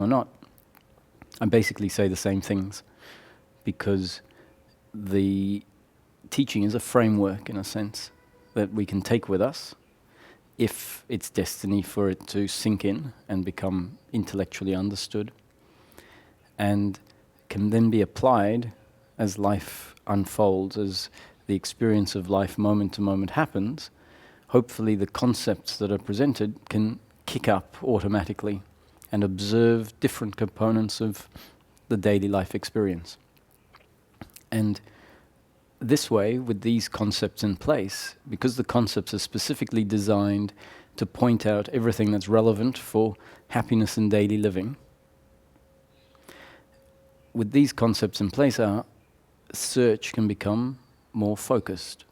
or not, I basically say the same things, because the teaching is a framework, in a sense, that we can take with us if it's destiny for it to sink in and become intellectually understood, and can then be applied as life unfolds, as the experience of life moment to moment happens. Hopefully the concepts that are presented can kick up automatically and observe different components of the daily life experience. And this way, with these concepts in place, because the concepts are specifically designed to point out everything that's relevant for happiness in daily living, with these concepts in place, our search can become more focused,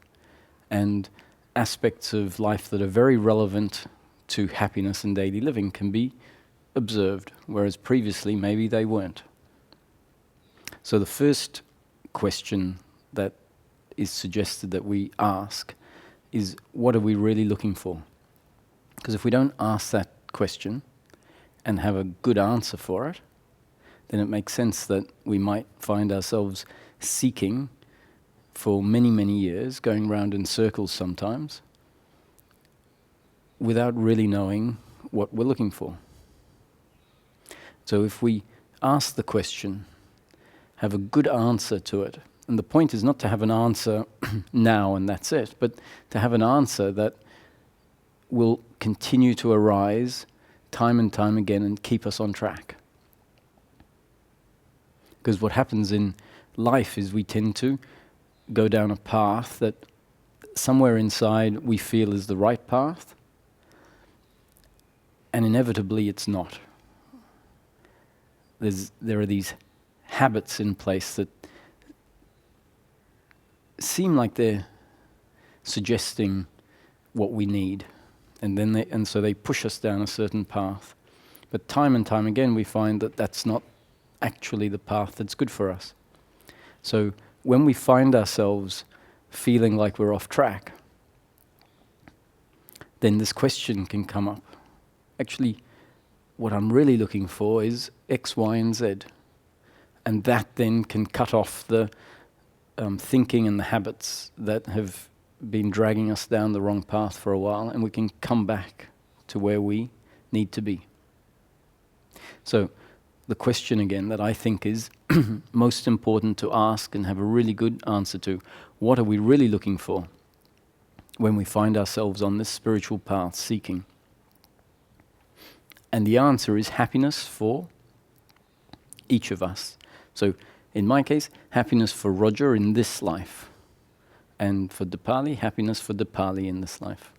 and aspects of life that are very relevant to happiness in daily living can be observed, whereas previously maybe they weren't. So the first question that is suggested that we ask is, what are we really looking for? Because if we don't ask that question and have a good answer for it, then it makes sense that we might find ourselves seeking for many, many years, going round in circles sometimes, without really knowing what we're looking for. So if we ask the question, have a good answer to it, and the point is not to have an answer now and that's it, but to have an answer that will continue to arise time and time again and keep us on track. Because what happens in life is we tend to go down a path that somewhere inside we feel is the right path, and inevitably it's not. There are these habits in place that seem like they're suggesting what we need, and so they push us down a certain path. But time and time again we find that that's not actually the path that's good for us. So when we find ourselves feeling like we're off track, then this question can come up. Actually, what I'm really looking for is X, Y, and Z. And that then can cut off the thinking and the habits that have been dragging us down the wrong path for a while, and we can come back to where we need to be. So the question again that I think is most important to ask and have a really good answer to, what are we really looking for when we find ourselves on this spiritual path seeking? And the answer is happiness for each of us. So in my case, happiness for Roger in this life. And for Dipali, happiness for Dipali in this life.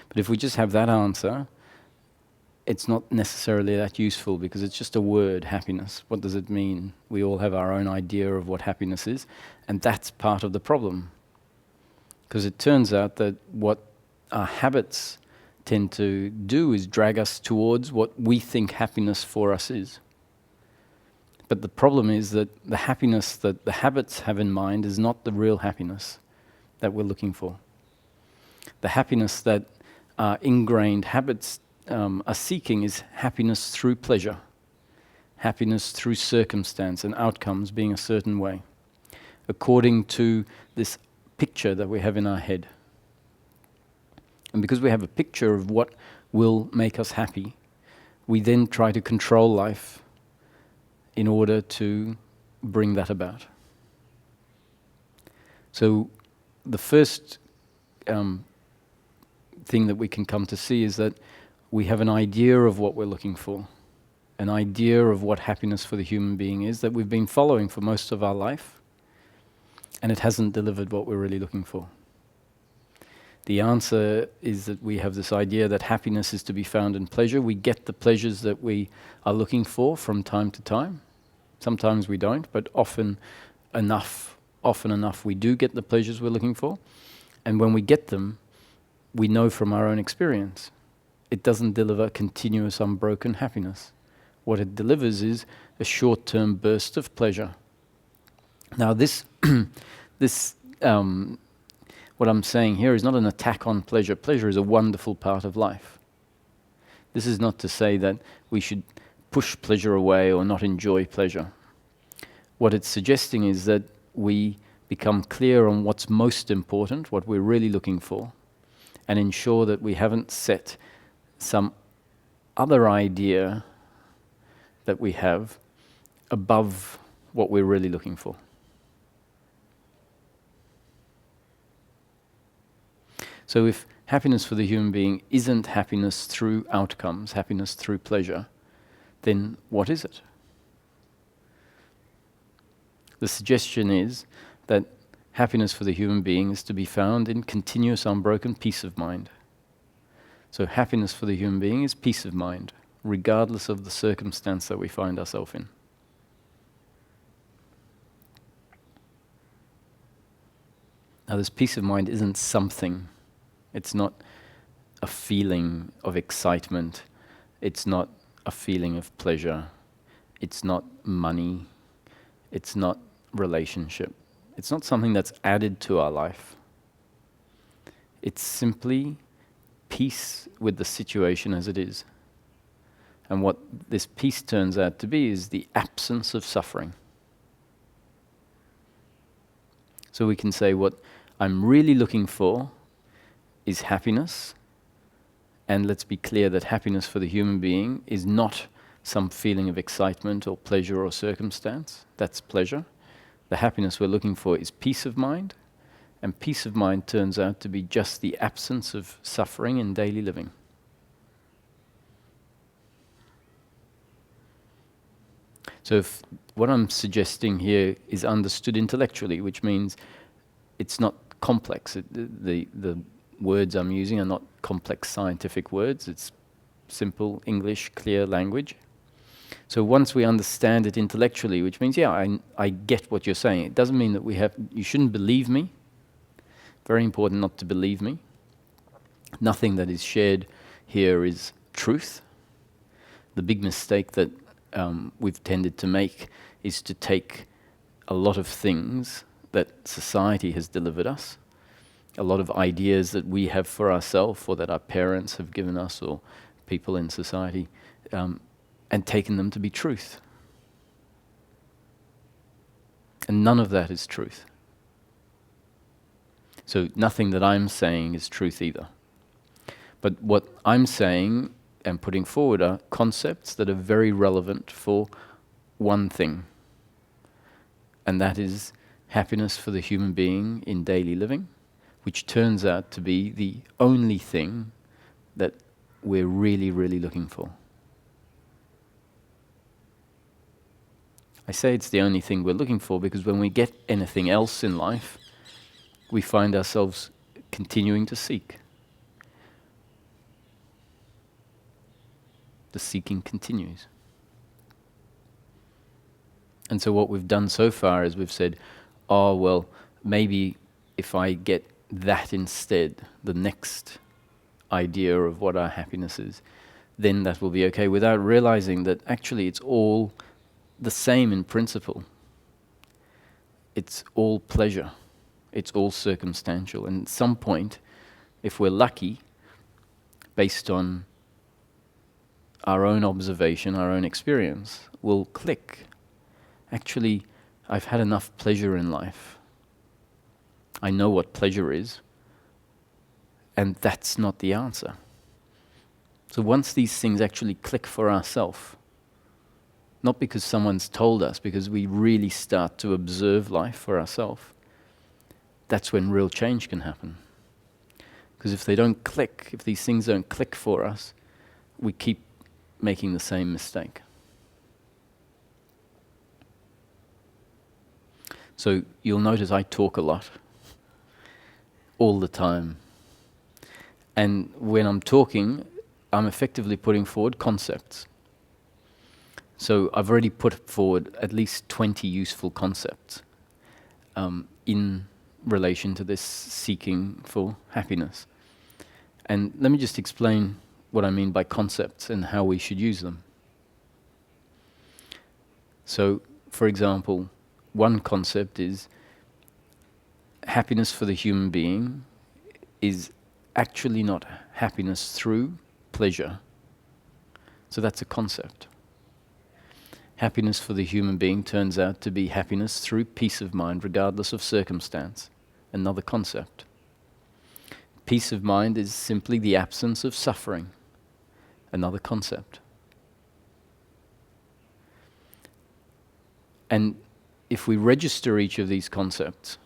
But if we just have that answer, it's not necessarily that useful, because it's just a word, happiness. What does it mean? We all have our own idea of what happiness is, and that's part of the problem. Because it turns out that what our habits tend to do is drag us towards what we think happiness for us is. But the problem is that the happiness that the habits have in mind is not the real happiness that we're looking for. The happiness that our ingrained habits are seeking is happiness through pleasure, happiness through circumstance and outcomes being a certain way, according to this picture that we have in our head. And because we have a picture of what will make us happy, we then try to control life in order to bring that about. So the first thing that we can come to see is that we have an idea of what we're looking for, an idea of what happiness for the human being is that we've been following for most of our life, and it hasn't delivered what we're really looking for. The answer is that we have this idea that happiness is to be found in pleasure. We get the pleasures that we are looking for from time to time. Sometimes we don't, but often enough we do get the pleasures we're looking for. And when we get them, we know from our own experience, it doesn't deliver continuous, unbroken happiness. What it delivers is a short-term burst of pleasure. Now what I'm saying here is not an attack on pleasure. Pleasure is a wonderful part of life. This is not to say that we should push pleasure away or not enjoy pleasure. What it's suggesting is that we become clear on what's most important, what we're really looking for, and ensure that we haven't set some other idea that we have above what we're really looking for. So if happiness for the human being isn't happiness through outcomes, happiness through pleasure, then what is it? The suggestion is that happiness for the human being is to be found in continuous unbroken peace of mind. So happiness for the human being is peace of mind, regardless of the circumstance that we find ourselves in. Now this peace of mind isn't something. It's not a feeling of excitement. It's not a feeling of pleasure. It's not money. It's not relationship. It's not something that's added to our life. It's simply peace with the situation as it is. And what this peace turns out to be is the absence of suffering. So we can say what I'm really looking for is happiness. And let's be clear that happiness for the human being is not some feeling of excitement or pleasure or circumstance. That's pleasure. The happiness we're looking for is peace of mind. And peace of mind turns out to be just the absence of suffering in daily living. So if what I'm suggesting here is understood intellectually, which means it's not complex. The words I'm using are not complex scientific words. It's simple English, clear language. So once we understand it intellectually, which means, I get what you're saying. It doesn't mean that you shouldn't believe me. Very important not to believe me. Nothing that is shared here is truth. The big mistake that we've tended to make is to take a lot of things that society has delivered us, a lot of ideas that we have for ourselves or that our parents have given us or people in society, and taken them to be truth. And none of that is truth. So nothing that I'm saying is truth either. But what I'm saying and putting forward are concepts that are very relevant for one thing, and that is happiness for the human being in daily living, which turns out to be the only thing that we're really, really looking for. I say it's the only thing we're looking for because when we get anything else in life, we find ourselves continuing to seek. The seeking continues. And so what we've done so far is we've said, oh, well, maybe if I get that instead, the next idea of what our happiness is, then that will be okay, without realizing that actually it's all the same in principle. It's all pleasure. It's all circumstantial. And at some point, if we're lucky, based on our own observation, our own experience, we'll click. Actually, I've had enough pleasure in life. I know what pleasure is, and that's not the answer. So once these things actually click for ourselves, not because someone's told us, because we really start to observe life for ourselves, that's when real change can happen. Because if they don't click, if these things don't click for us, we keep making the same mistake. So you'll notice I talk a lot, all the time. And when I'm talking, I'm effectively putting forward concepts. So I've already put forward at least 20 useful concepts in relation to this seeking for happiness. And let me just explain what I mean by concepts and how we should use them. So, for example, one concept is happiness for the human being is actually not happiness through pleasure, So that's a concept. Happiness for the human being turns out to be happiness through peace of mind, regardless of circumstance. Another concept. Peace of mind is simply the absence of suffering. Another concept. And if we register each of these concepts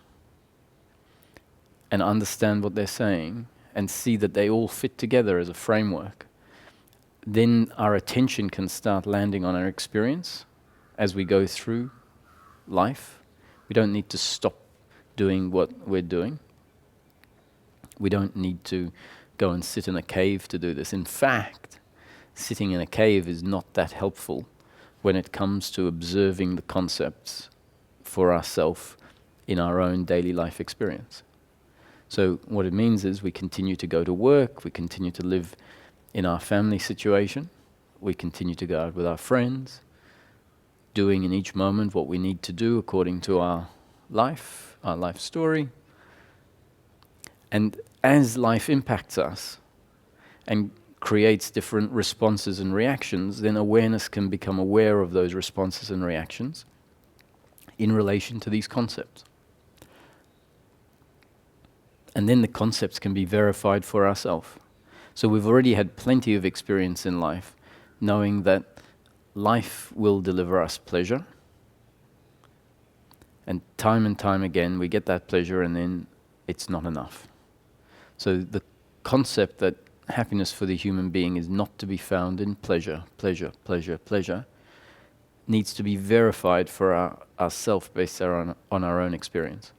and understand what they're saying and see that they all fit together as a framework, then our attention can start landing on our experience as we go through life. We don't need to stop doing what we're doing. We don't need to go and sit in a cave to do this. In fact, sitting in a cave is not that helpful when it comes to observing the concepts for ourselves in our own daily life experience. So what it means is we continue to go to work, we continue to live in our family situation, we continue to go out with our friends, doing in each moment what we need to do according to our life story. And as life impacts us and creates different responses and reactions, then awareness can become aware of those responses and reactions in relation to these concepts. And then the concepts can be verified for ourselves. So we've already had plenty of experience in life, knowing that life will deliver us pleasure. And time again, we get that pleasure and then it's not enough. So the concept that happiness for the human being is not to be found in pleasure needs to be verified for ourselves based on our own experience.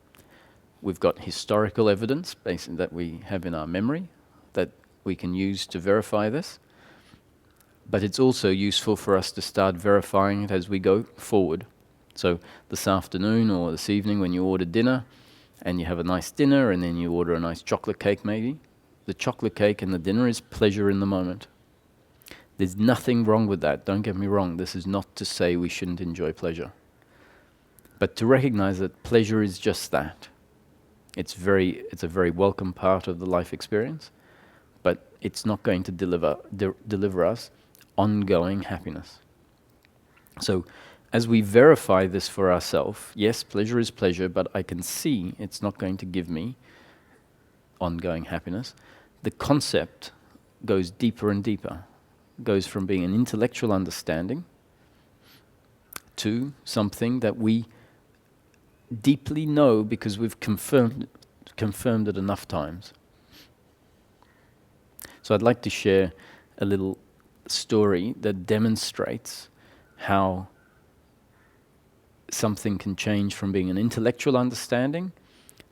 We've got historical evidence based that we have in our memory that we can use to verify this, but it's also useful for us to start verifying it as we go forward. So this afternoon or this evening when you order dinner and you have a nice dinner and then you order a nice chocolate cake maybe, the chocolate cake and the dinner is pleasure in the moment. There's nothing wrong with that, don't get me wrong. This is not to say we shouldn't enjoy pleasure, but to recognize that pleasure is just that. It's a very welcome part of the life experience, but it's not going to deliver us ongoing happiness. So as we verify this for ourselves, yes, pleasure is pleasure, but I can see it's not going to give me ongoing happiness. The concept goes deeper and deeper, goes from being an intellectual understanding to something that we deeply know because we've confirmed it enough times. So I'd like to share a little story that demonstrates how something can change from being an intellectual understanding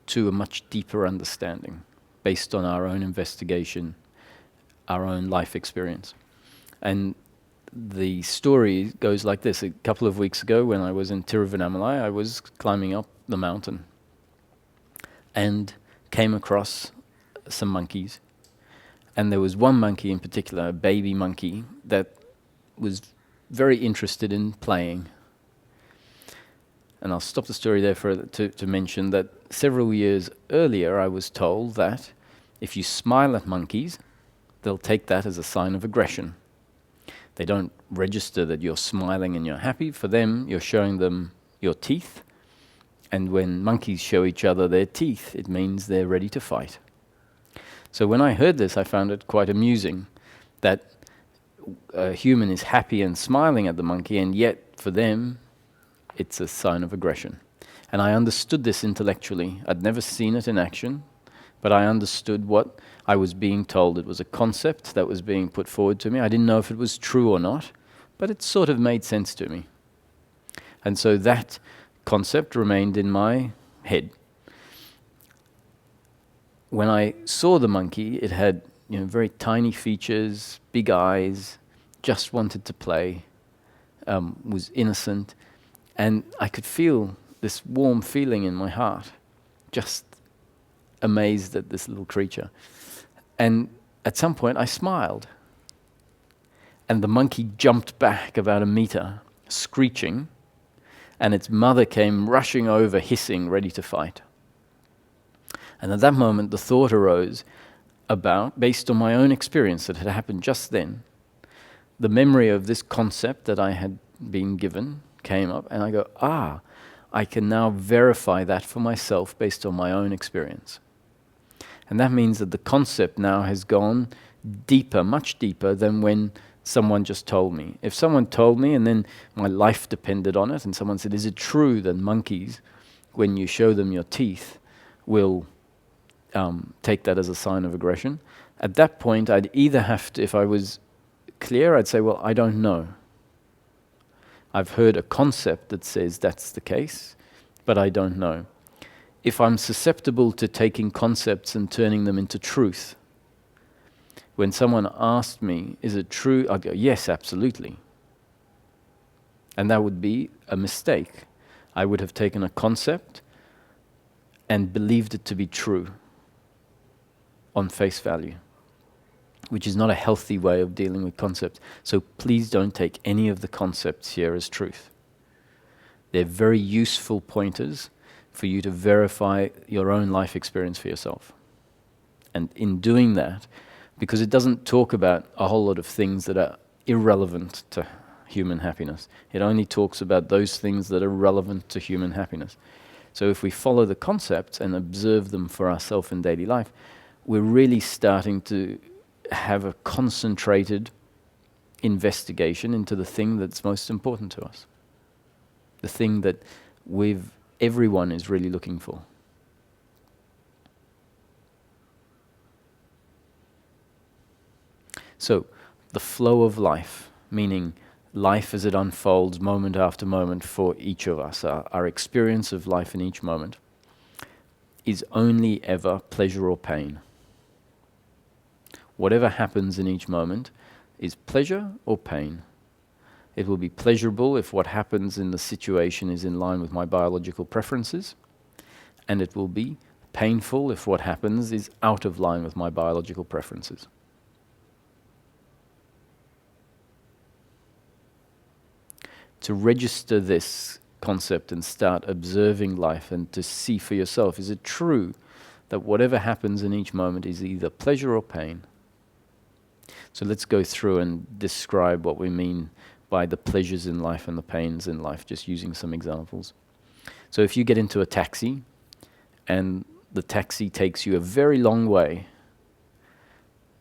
to a much deeper understanding based on our own investigation, our own life experience. And the story goes like this. A couple of weeks ago when I was in Tiruvannamalai, I was climbing up the mountain and came across some monkeys. And there was one monkey in particular, a baby monkey, that was very interested in playing. And I'll stop the story there to mention that several years earlier I was told that if you smile at monkeys, they'll take that as a sign of aggression. They don't register that you're smiling and you're happy. For them, you're showing them your teeth. And when monkeys show each other their teeth, it means they're ready to fight. So when I heard this, I found it quite amusing that a human is happy and smiling at the monkey, and yet for them, it's a sign of aggression. And I understood this intellectually. I'd never seen it in action, but I understood what I was being told. It was a concept that was being put forward to me. I didn't know if it was true or not, but it sort of made sense to me. And so that concept remained in my head. When I saw the monkey, it had very tiny features, big eyes, just wanted to play, was innocent, and I could feel this warm feeling in my heart, just amazed at this little creature. And at some point I smiled, and the monkey jumped back about a meter, screeching, and its mother came rushing over, hissing, ready to fight. And at that moment the thought arose about, based on my own experience that had happened just then, the memory of this concept that I had been given came up, and I go, I can now verify that for myself based on my own experience. And that means that the concept now has gone deeper, much deeper than when someone just told me. If someone told me and then my life depended on it, and someone said, is it true that monkeys, when you show them your teeth, will take that as a sign of aggression? At that point, I'd either have to, if I was clear, I'd say, well, I don't know. I've heard a concept that says that's the case, but I don't know. If I'm susceptible to taking concepts and turning them into truth, when someone asked me, is it true? I'd go, yes, absolutely. And that would be a mistake. I would have taken a concept and believed it to be true on face value, which is not a healthy way of dealing with concepts. So please don't take any of the concepts here as truth. They're very useful pointers for you to verify your own life experience for yourself. And in doing that, because it doesn't talk about a whole lot of things that are irrelevant to human happiness. It only talks about those things that are relevant to human happiness. So if we follow the concepts and observe them for ourselves in daily life, we're really starting to have a concentrated investigation into the thing that's most important to us. The thing that everyone is really looking for. So, the flow of life, meaning life as it unfolds moment after moment for each of us, our experience of life in each moment, is only ever pleasure or pain. Whatever happens in each moment is pleasure or pain. It will be pleasurable if what happens in the situation is in line with my biological preferences, and it will be painful if what happens is out of line with my biological preferences. To register this concept and start observing life and to see for yourself, is it true that whatever happens in each moment is either pleasure or pain? So let's go through and describe what we mean by the pleasures in life and the pains in life, just using some examples. So if you get into a taxi and the taxi takes you a very long way,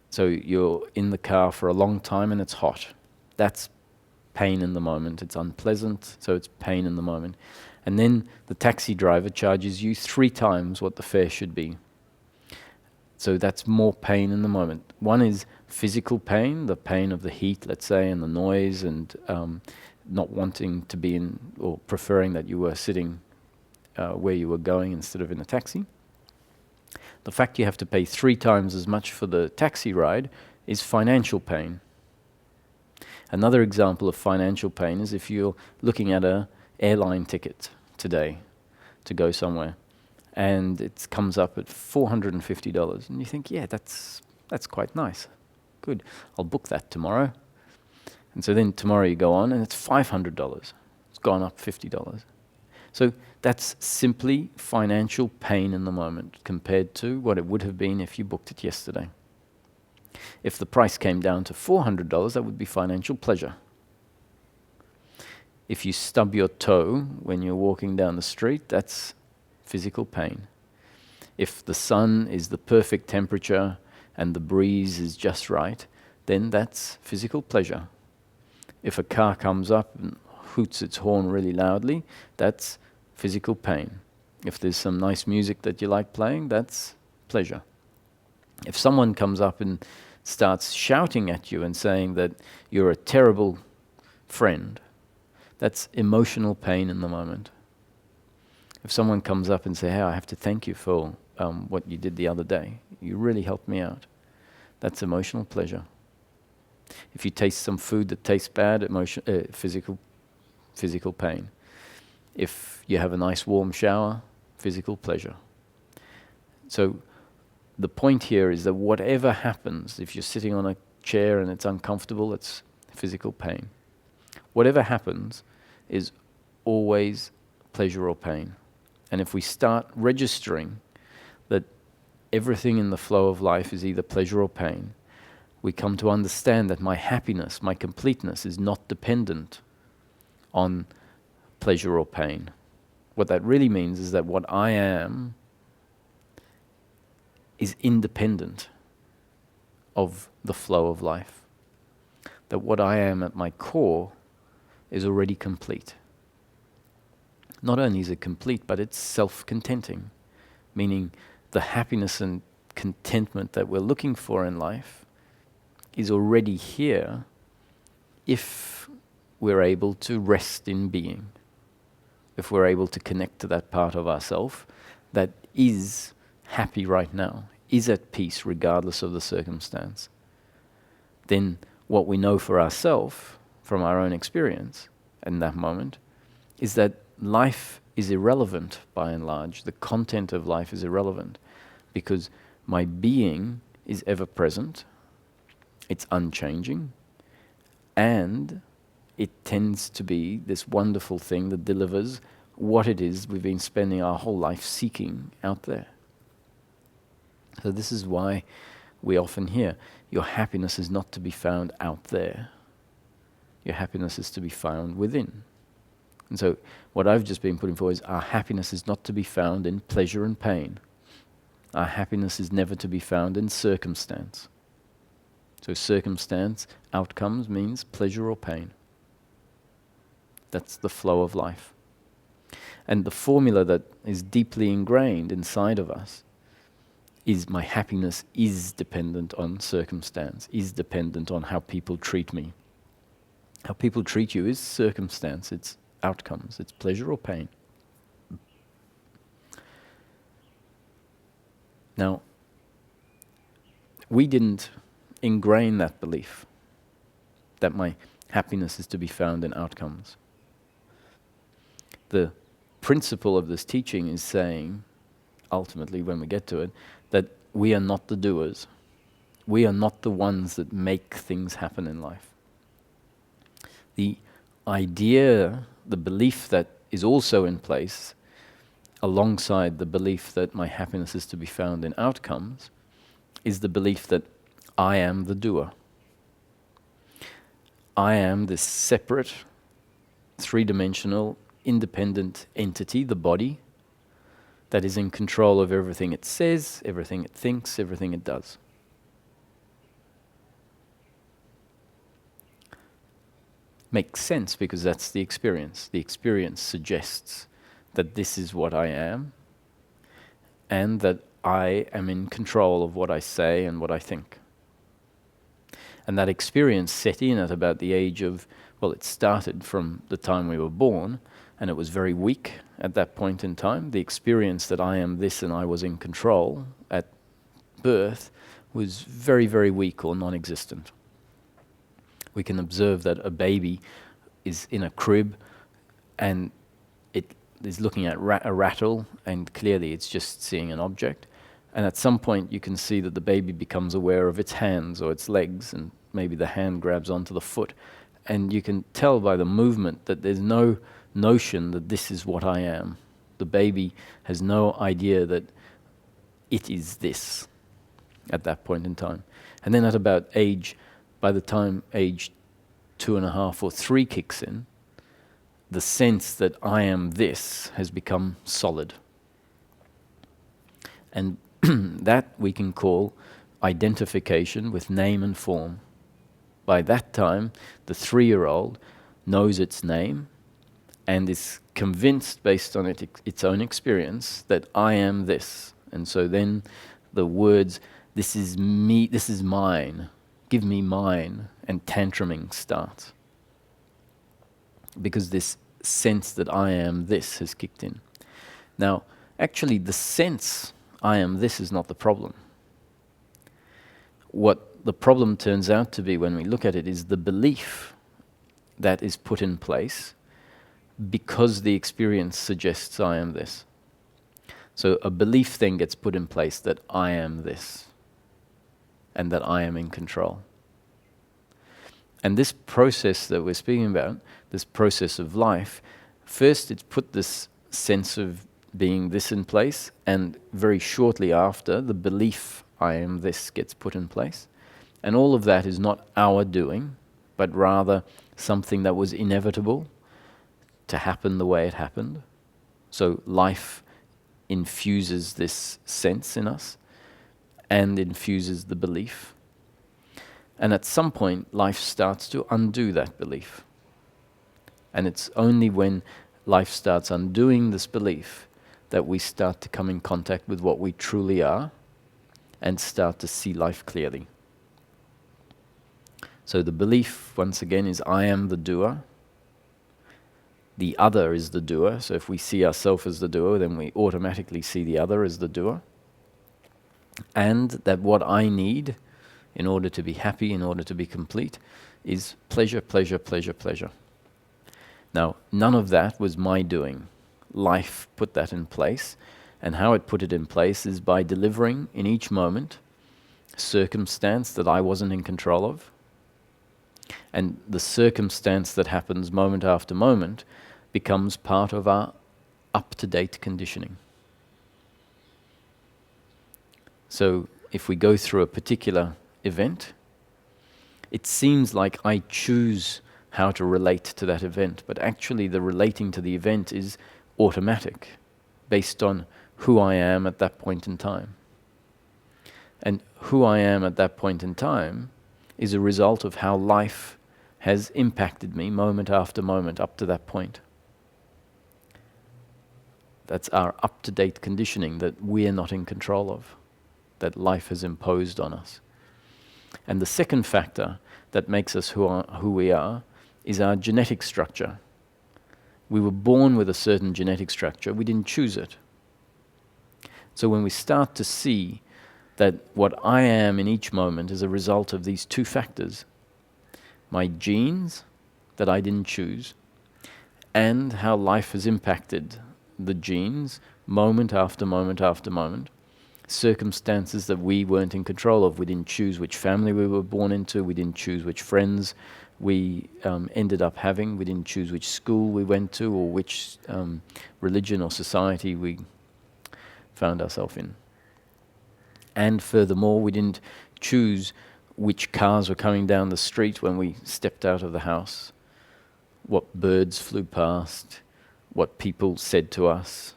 so you're in the car for a long time and it's hot, that's pain in the moment. It's unpleasant, so it's pain in the moment. And then the taxi driver charges you 3 times what the fare should be. So that's more pain in the moment. One is physical pain, the pain of the heat, let's say, and the noise, and not wanting to be in, or preferring that you were sitting where you were going instead of in a taxi. The fact you have to pay 3 times as much for the taxi ride is financial pain. Another example of financial pain is if you're looking at an airline ticket today to go somewhere, and it comes up at $450, and you think, yeah, that's quite nice. Good, I'll book that tomorrow. And so then tomorrow you go on, and it's $500. It's gone up $50. So that's simply financial pain in the moment compared to what it would have been if you booked it yesterday. If the price came down to $400, that would be financial pleasure. If you stub your toe when you're walking down the street, that's physical pain. If the sun is the perfect temperature and the breeze is just right, then that's physical pleasure. If a car comes up and hoots its horn really loudly, that's physical pain. If there's some nice music that you like playing, that's pleasure. If someone comes up and starts shouting at you and saying that you're a terrible friend, that's emotional pain in the moment. If someone comes up and says, hey, I have to thank you for what you did the other day. You really helped me out. That's emotional pleasure. If you taste some food that tastes bad, physical pain. If you have a nice warm shower, physical pleasure. So the point here is that whatever happens, if you're sitting on a chair and it's uncomfortable, it's physical pain. Whatever happens is always pleasure or pain. And if we start registering that everything in the flow of life is either pleasure or pain, we come to understand that my happiness, my completeness is not dependent on pleasure or pain. What that really means is that what I am is independent of the flow of life. That what I am at my core is already complete. Not only is it complete, but it's self-contenting, meaning the happiness and contentment that we're looking for in life is already here if we're able to rest in being, if we're able to connect to that part of ourself that is happy right now, is at peace regardless of the circumstance. Then what we know for ourselves from our own experience in that moment is that life is irrelevant by and large. The content of life is irrelevant because my being is ever present, it's unchanging, and it tends to be this wonderful thing that delivers what it is we've been spending our whole life seeking out there. So this is why we often hear, your happiness is not to be found out there. Your happiness is to be found within. And so what I've just been putting forward is our happiness is not to be found in pleasure and pain. Our happiness is never to be found in circumstance. So circumstance, outcomes means pleasure or pain. That's the flow of life. And the formula that is deeply ingrained inside of us is my happiness is dependent on circumstance, is dependent on how people treat me. How people treat you is circumstance, it's outcomes, it's pleasure or pain. Now, we didn't ingrain that belief that my happiness is to be found in outcomes. The principle of this teaching is saying, ultimately when we get to it, that we are not the doers. We are not the ones that make things happen in life. The idea, the belief that is also in place, alongside the belief that my happiness is to be found in outcomes, is the belief that I am the doer. I am this separate, three-dimensional, independent entity, the body, that is in control of everything it says, everything it thinks, everything it does. Makes sense because that's the experience. The experience suggests that this is what I am and that I am in control of what I say and what I think. And that experience set in at about the age of, well, it started from the time we were born, and it was very weak at that point in time. The experience that I am this and I was in control at birth was very, very weak or non-existent. We can observe that a baby is in a crib and it is looking at a rattle, and clearly it's just seeing an object. And at some point you can see that the baby becomes aware of its hands or its legs, and maybe the hand grabs onto the foot. And you can tell by the movement that there's no notion that this is what I am. The baby has no idea that it is this at that point in time. And then at about by the time age 2.5 or 3 kicks in, the sense that I am this has become solid. And that we can call identification with name and form. By that time, the 3-year-old knows its name and is convinced based on its own experience that I am this. And so then the words, this is me, this is mine, give me mine, and tantruming starts. Because this sense that I am this has kicked in. Now, actually the sense I am this is not the problem. What the problem turns out to be when we look at it is the belief that is put in place because the experience suggests I am this. So a belief then gets put in place that I am this and that I am in control. And this process that we're speaking about, this process of life, first it's put this sense of being this in place, and very shortly after, the belief I am this gets put in place. And all of that is not our doing, but rather something that was inevitable to happen the way it happened. So life infuses this sense in us and infuses the belief. And at some point, life starts to undo that belief. And it's only when life starts undoing this belief that we start to come in contact with what we truly are and start to see life clearly. So the belief, once again, is I am the doer. The other is the doer. So if we see ourselves as the doer, then we automatically see the other as the doer. And that what I need in order to be happy, in order to be complete, is pleasure, pleasure, pleasure, pleasure. Now, none of that was my doing. Life put that in place. And how it put it in place is by delivering in each moment circumstance that I wasn't in control of. And the circumstance that happens moment after moment becomes part of our up-to-date conditioning. So if we go through a particular event, it seems like I choose how to relate to that event, but actually the relating to the event is automatic, based on who I am at that point in time. And who I am at that point in time is a result of how life has impacted me moment after moment up to that point. That's our up-to-date conditioning that we're not in control of, that life has imposed on us. And the second factor that makes us who we are is our genetic structure. We were born with a certain genetic structure. We didn't choose it. So when we start to see that what I am in each moment is a result of these two factors, my genes that I didn't choose, and how life has impacted the genes moment after moment after moment, circumstances that we weren't in control of. We didn't choose which family we were born into. We didn't choose which friends we ended up having. We didn't choose which school we went to or which religion or society we found ourselves in. And furthermore, we didn't choose which cars were coming down the street when we stepped out of the house, what birds flew past, what people said to us,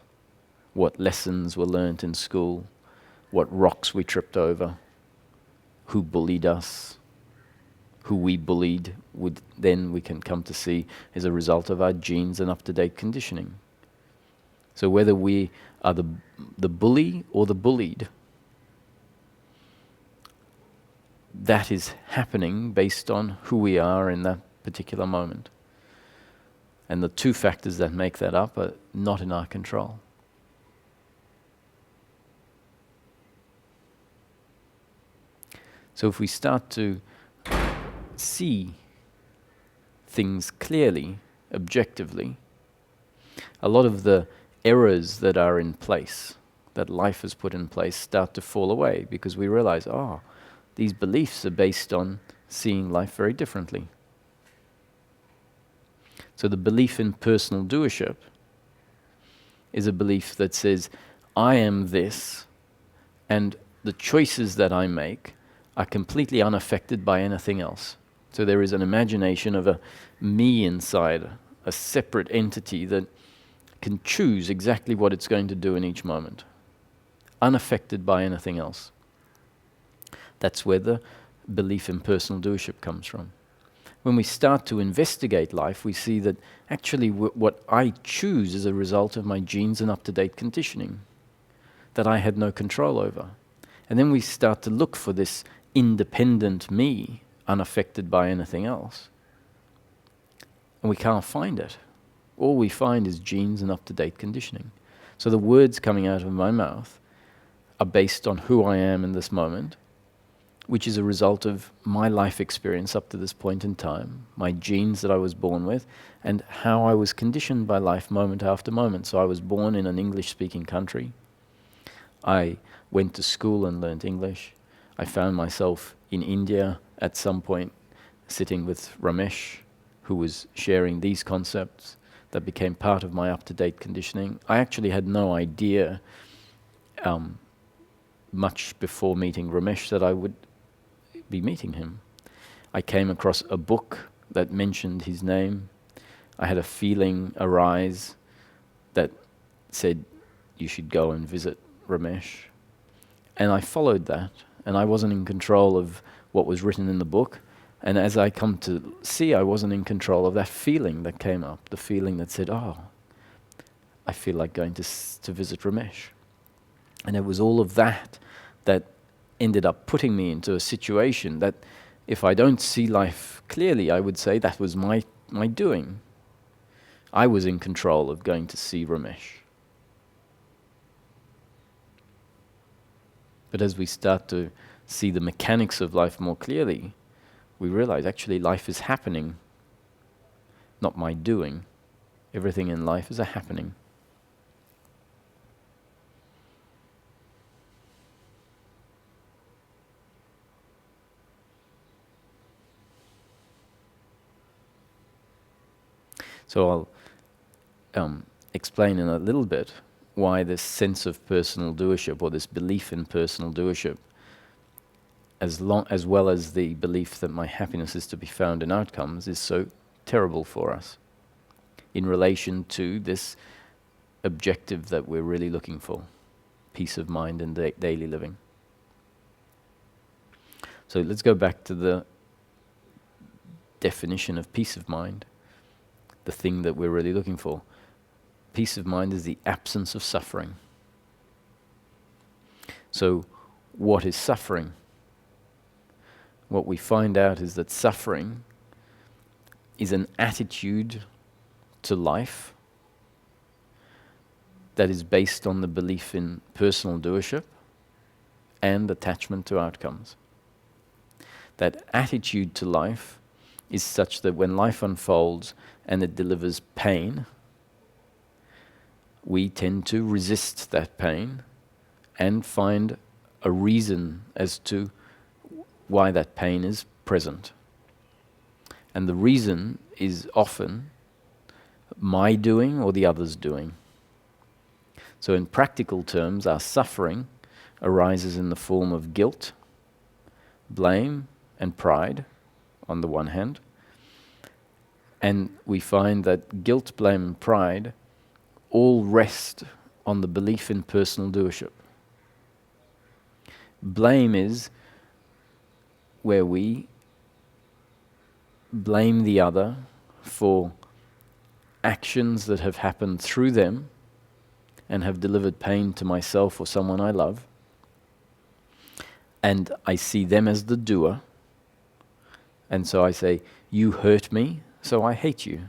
what lessons were learnt in school, what rocks we tripped over, who bullied us, who we bullied, then we can come to see is a result of our genes and up-to-date conditioning. So whether we are the bully or the bullied, that is happening based on who we are in that particular moment. And the two factors that make that up are not in our control. So if we start to see things clearly, objectively, a lot of the errors that are in place, that life has put in place, start to fall away because we realize, these beliefs are based on seeing life very differently. So the belief in personal doership is a belief that says, I am this, and the choices that I make are completely unaffected by anything else. So there is an imagination of a me inside, a separate entity that can choose exactly what it's going to do in each moment, unaffected by anything else. That's where the belief in personal doership comes from. When we start to investigate life, we see that actually what I choose is a result of my genes and up-to-date conditioning that I had no control over. And then we start to look for this independent me, unaffected by anything else. And we can't find it. All we find is genes and up-to-date conditioning. So the words coming out of my mouth are based on who I am in this moment, which is a result of my life experience up to this point in time, my genes that I was born with, and how I was conditioned by life moment after moment. So I was born in an English-speaking country. I went to school and learned English. I found myself in India at some point sitting with Ramesh, who was sharing these concepts that became part of my up-to-date conditioning. I actually had no idea much before meeting Ramesh that I would be meeting him. I came across a book that mentioned his name. I had a feeling arise that said, you should go and visit Ramesh. And I followed that, and I wasn't in control of what was written in the book. And as I come to see, I wasn't in control of that feeling that came up, the feeling that said, oh, I feel like going to visit Ramesh. And it was all of that that ended up putting me into a situation that if I don't see life clearly, I would say that was my doing. I was in control of going to see Ramesh. But as we start to see the mechanics of life more clearly, we realize actually life is happening, not my doing. Everything in life is a happening. So I'll explain in a little bit why this sense of personal doership, or this belief in personal doership, as well as the belief that my happiness is to be found in outcomes, is so terrible for us in relation to this objective that we're really looking for, peace of mind in daily living. So let's go back to the definition of peace of mind, the thing that we're really looking for. Peace of mind is the absence of suffering. So what is suffering? What we find out is that suffering is an attitude to life that is based on the belief in personal doership and attachment to outcomes. That attitude to life is such that when life unfolds and it delivers pain, we tend to resist that pain and find a reason as to why that pain is present. And the reason is often my doing or the other's doing. So in practical terms, our suffering arises in the form of guilt, blame, and pride on the one hand. And we find that guilt, blame, and pride all rest on the belief in personal doership. Blame is where we blame the other for actions that have happened through them and have delivered pain to myself or someone I love. And I see them as the doer. And so I say, you hurt me, so I hate you.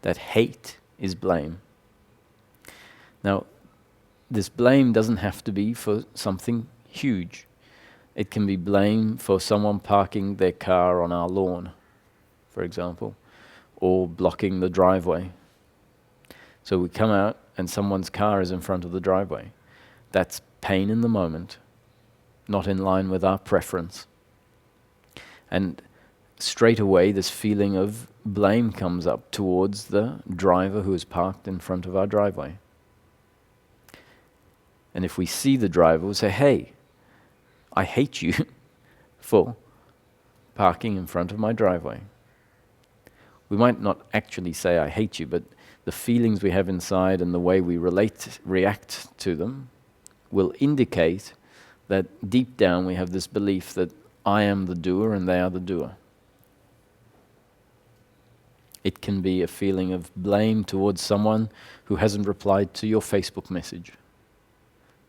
That hate is blame. Now, this blame doesn't have to be for something huge. It can be blame for someone parking their car on our lawn, for example, or blocking the driveway. So we come out and someone's car is in front of the driveway. That's pain in the moment, not in line with our preference. And straight away this feeling of blame comes up towards the driver who is parked in front of our driveway. And if we see the driver, we'll say, hey, I hate you for parking in front of my driveway. We might not actually say I hate you, but the feelings we have inside and the way we react to them will indicate that deep down we have this belief that I am the doer and they are the doer. It can be a feeling of blame towards someone who hasn't replied to your Facebook message.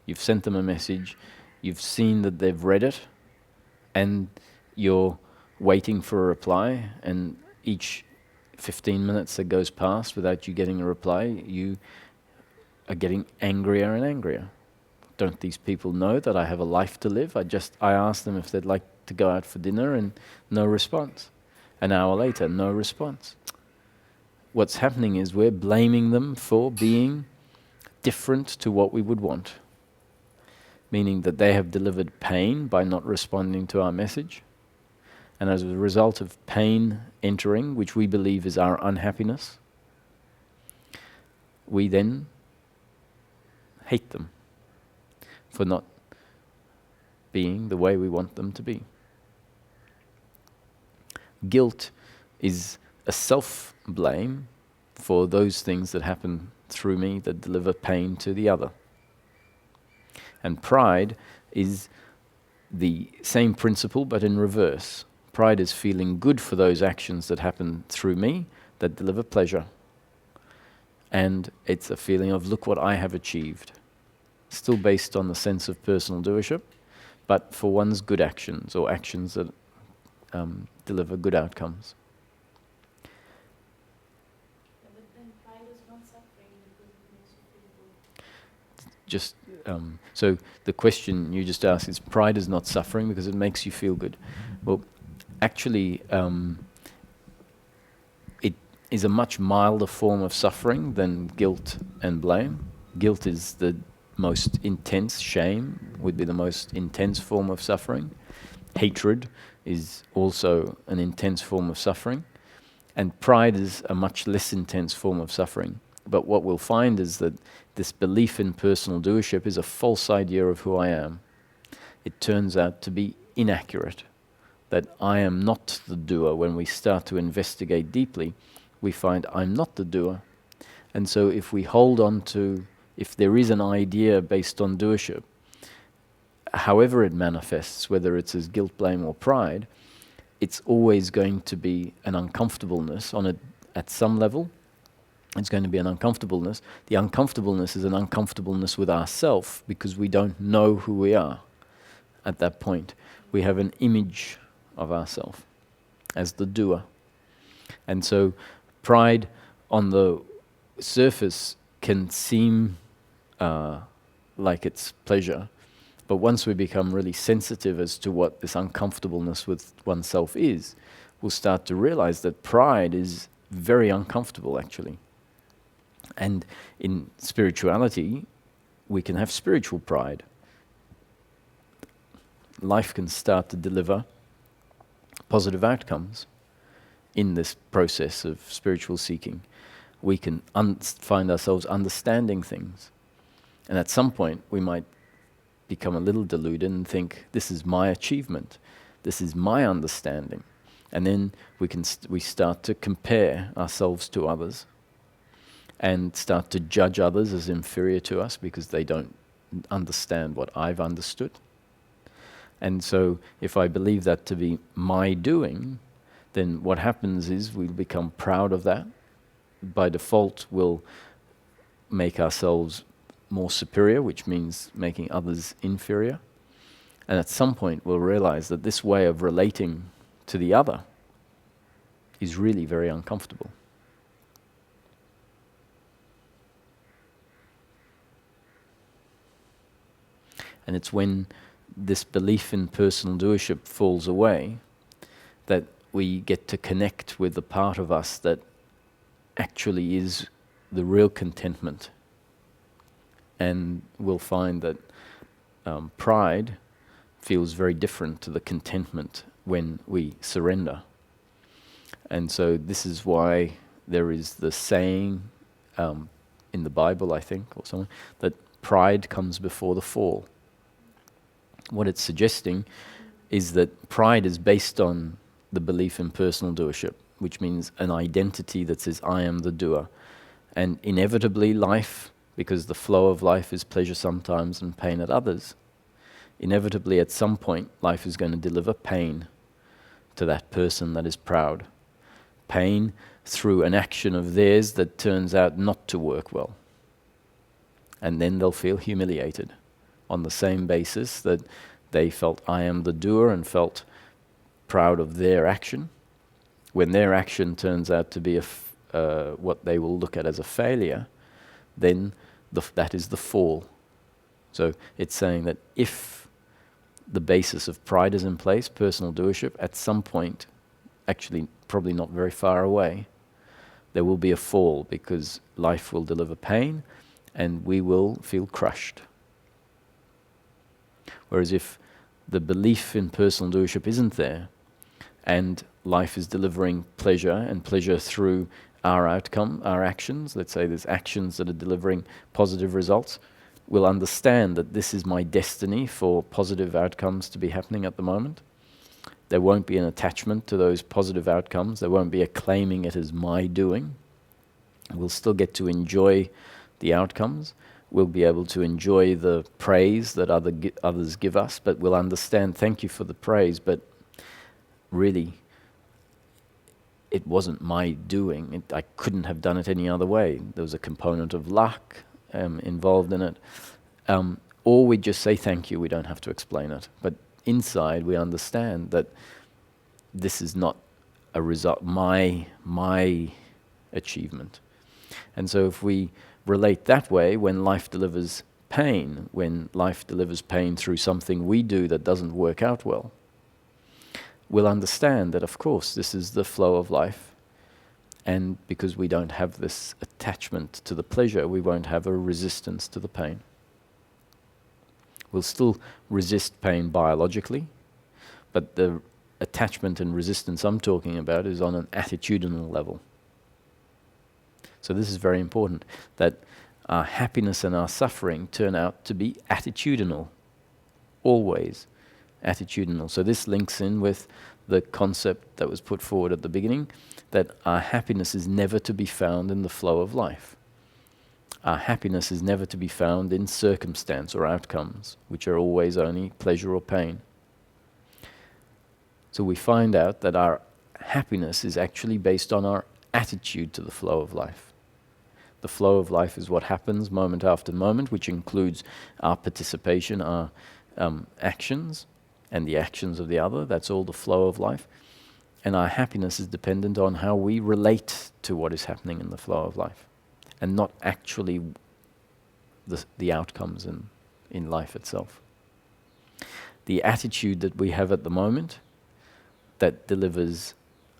You've sent them a message, you've seen that they've read it, and you're waiting for a reply, and each 15 minutes that goes past without you getting a reply, you are getting angrier and angrier. Don't these people know that I have a life to live? I asked them if they'd like to go out for dinner and no response. An hour later, no response. What's happening is we're blaming them for being different to what we would want. Meaning that they have delivered pain by not responding to our message. And as a result of pain entering, which we believe is our unhappiness, we then hate them for not being the way we want them to be. Guilt is a self-blame for those things that happen through me that deliver pain to the other. And pride is the same principle but in reverse. Pride is feeling good for those actions that happen through me that deliver pleasure. And it's a feeling of, look what I have achieved. Still based on the sense of personal doership, but for one's good actions or actions that deliver good outcomes. But then pride is not suffering because it makes you feel good. Just so the question you just asked is, pride is not suffering because it makes you feel good. Well, actually, it is a much milder form of suffering than guilt and blame. Guilt is the most intense, shame would be the most intense form of suffering. Hatred is also an intense form of suffering. And pride is a much less intense form of suffering. But what we'll find is that this belief in personal doership is a false idea of who I am. It turns out to be inaccurate, that I am not the doer. When we start to investigate deeply, we find I'm not the doer. And so if we hold on to, if there is an idea based on doership, however it manifests, whether it's as guilt, blame or pride, it's always going to be an uncomfortableness on it at some level. It's going to be an uncomfortableness. The uncomfortableness is an uncomfortableness with ourself because we don't know who we are at that point. We have an image of ourselves as the doer. And so pride on the surface can seem like it's pleasure, but once we become really sensitive as to what this uncomfortableness with oneself is, we'll start to realize that pride is very uncomfortable actually. And in spirituality, we can have spiritual pride. Life can start to deliver positive outcomes in this process of spiritual seeking. We can find ourselves understanding things. And at some point, we might become a little deluded and think, this is my achievement. This is my understanding. And then we start to compare ourselves to others and start to judge others as inferior to us because they don't understand what I've understood. And so if I believe that to be my doing, then what happens is we'll become proud of that. By default, we'll make ourselves more superior, which means making others inferior. And at some point, we'll realize that this way of relating to the other is really very uncomfortable. And it's when this belief in personal doership falls away that we get to connect with the part of us that actually is the real contentment. And we'll find that pride feels very different to the contentment when we surrender. And so this is why there is the saying in the Bible, I think, or something, that pride comes before the fall. What it's suggesting is that pride is based on the belief in personal doership, which means an identity that says, I am the doer. And inevitably life, because the flow of life is pleasure sometimes and pain at others, inevitably at some point life is going to deliver pain to that person that is proud. Pain through an action of theirs that turns out not to work well. And then they'll feel humiliated on the same basis that they felt I am the doer and felt proud of their action. When their action turns out to be what they will look at as a failure, then that is the fall. So it's saying that if the basis of pride is in place, personal doership, at some point, actually probably not very far away, there will be a fall because life will deliver pain and we will feel crushed. Whereas if the belief in personal doership isn't there and life is delivering pleasure and pleasure through our outcome, our actions, let's say there's actions that are delivering positive results, will understand that this is my destiny for positive outcomes to be happening at the moment. There won't be an attachment to those positive outcomes. There won't be a claiming it as my doing. We'll still get to enjoy the outcomes. We'll be able to enjoy the praise that others give us, but we'll understand, thank you for the praise, but really, it wasn't my doing. I couldn't have done it any other way. There was a component of luck involved in it. Or we just say thank you, we don't have to explain it. But inside we understand that this is not a result, my achievement. And so if we relate that way, when life delivers pain through something we do that doesn't work out well, we'll understand that, of course, this is the flow of life. And because we don't have this attachment to the pleasure, we won't have a resistance to the pain. We'll still resist pain biologically, but the attachment and resistance I'm talking about is on an attitudinal level. So this is very important, that our happiness and our suffering turn out to be attitudinal, always attitudinal. So this links in with the concept that was put forward at the beginning, that our happiness is never to be found in the flow of life. Our happiness is never to be found in circumstance or outcomes, which are always only pleasure or pain. So we find out that our happiness is actually based on our attitude to the flow of life. The flow of life is what happens moment after moment, which includes our participation, our actions, and the actions of the other. That's all the flow of life. And our happiness is dependent on how we relate to what is happening in the flow of life, and not actually the outcomes in life itself. The attitude that we have at the moment that delivers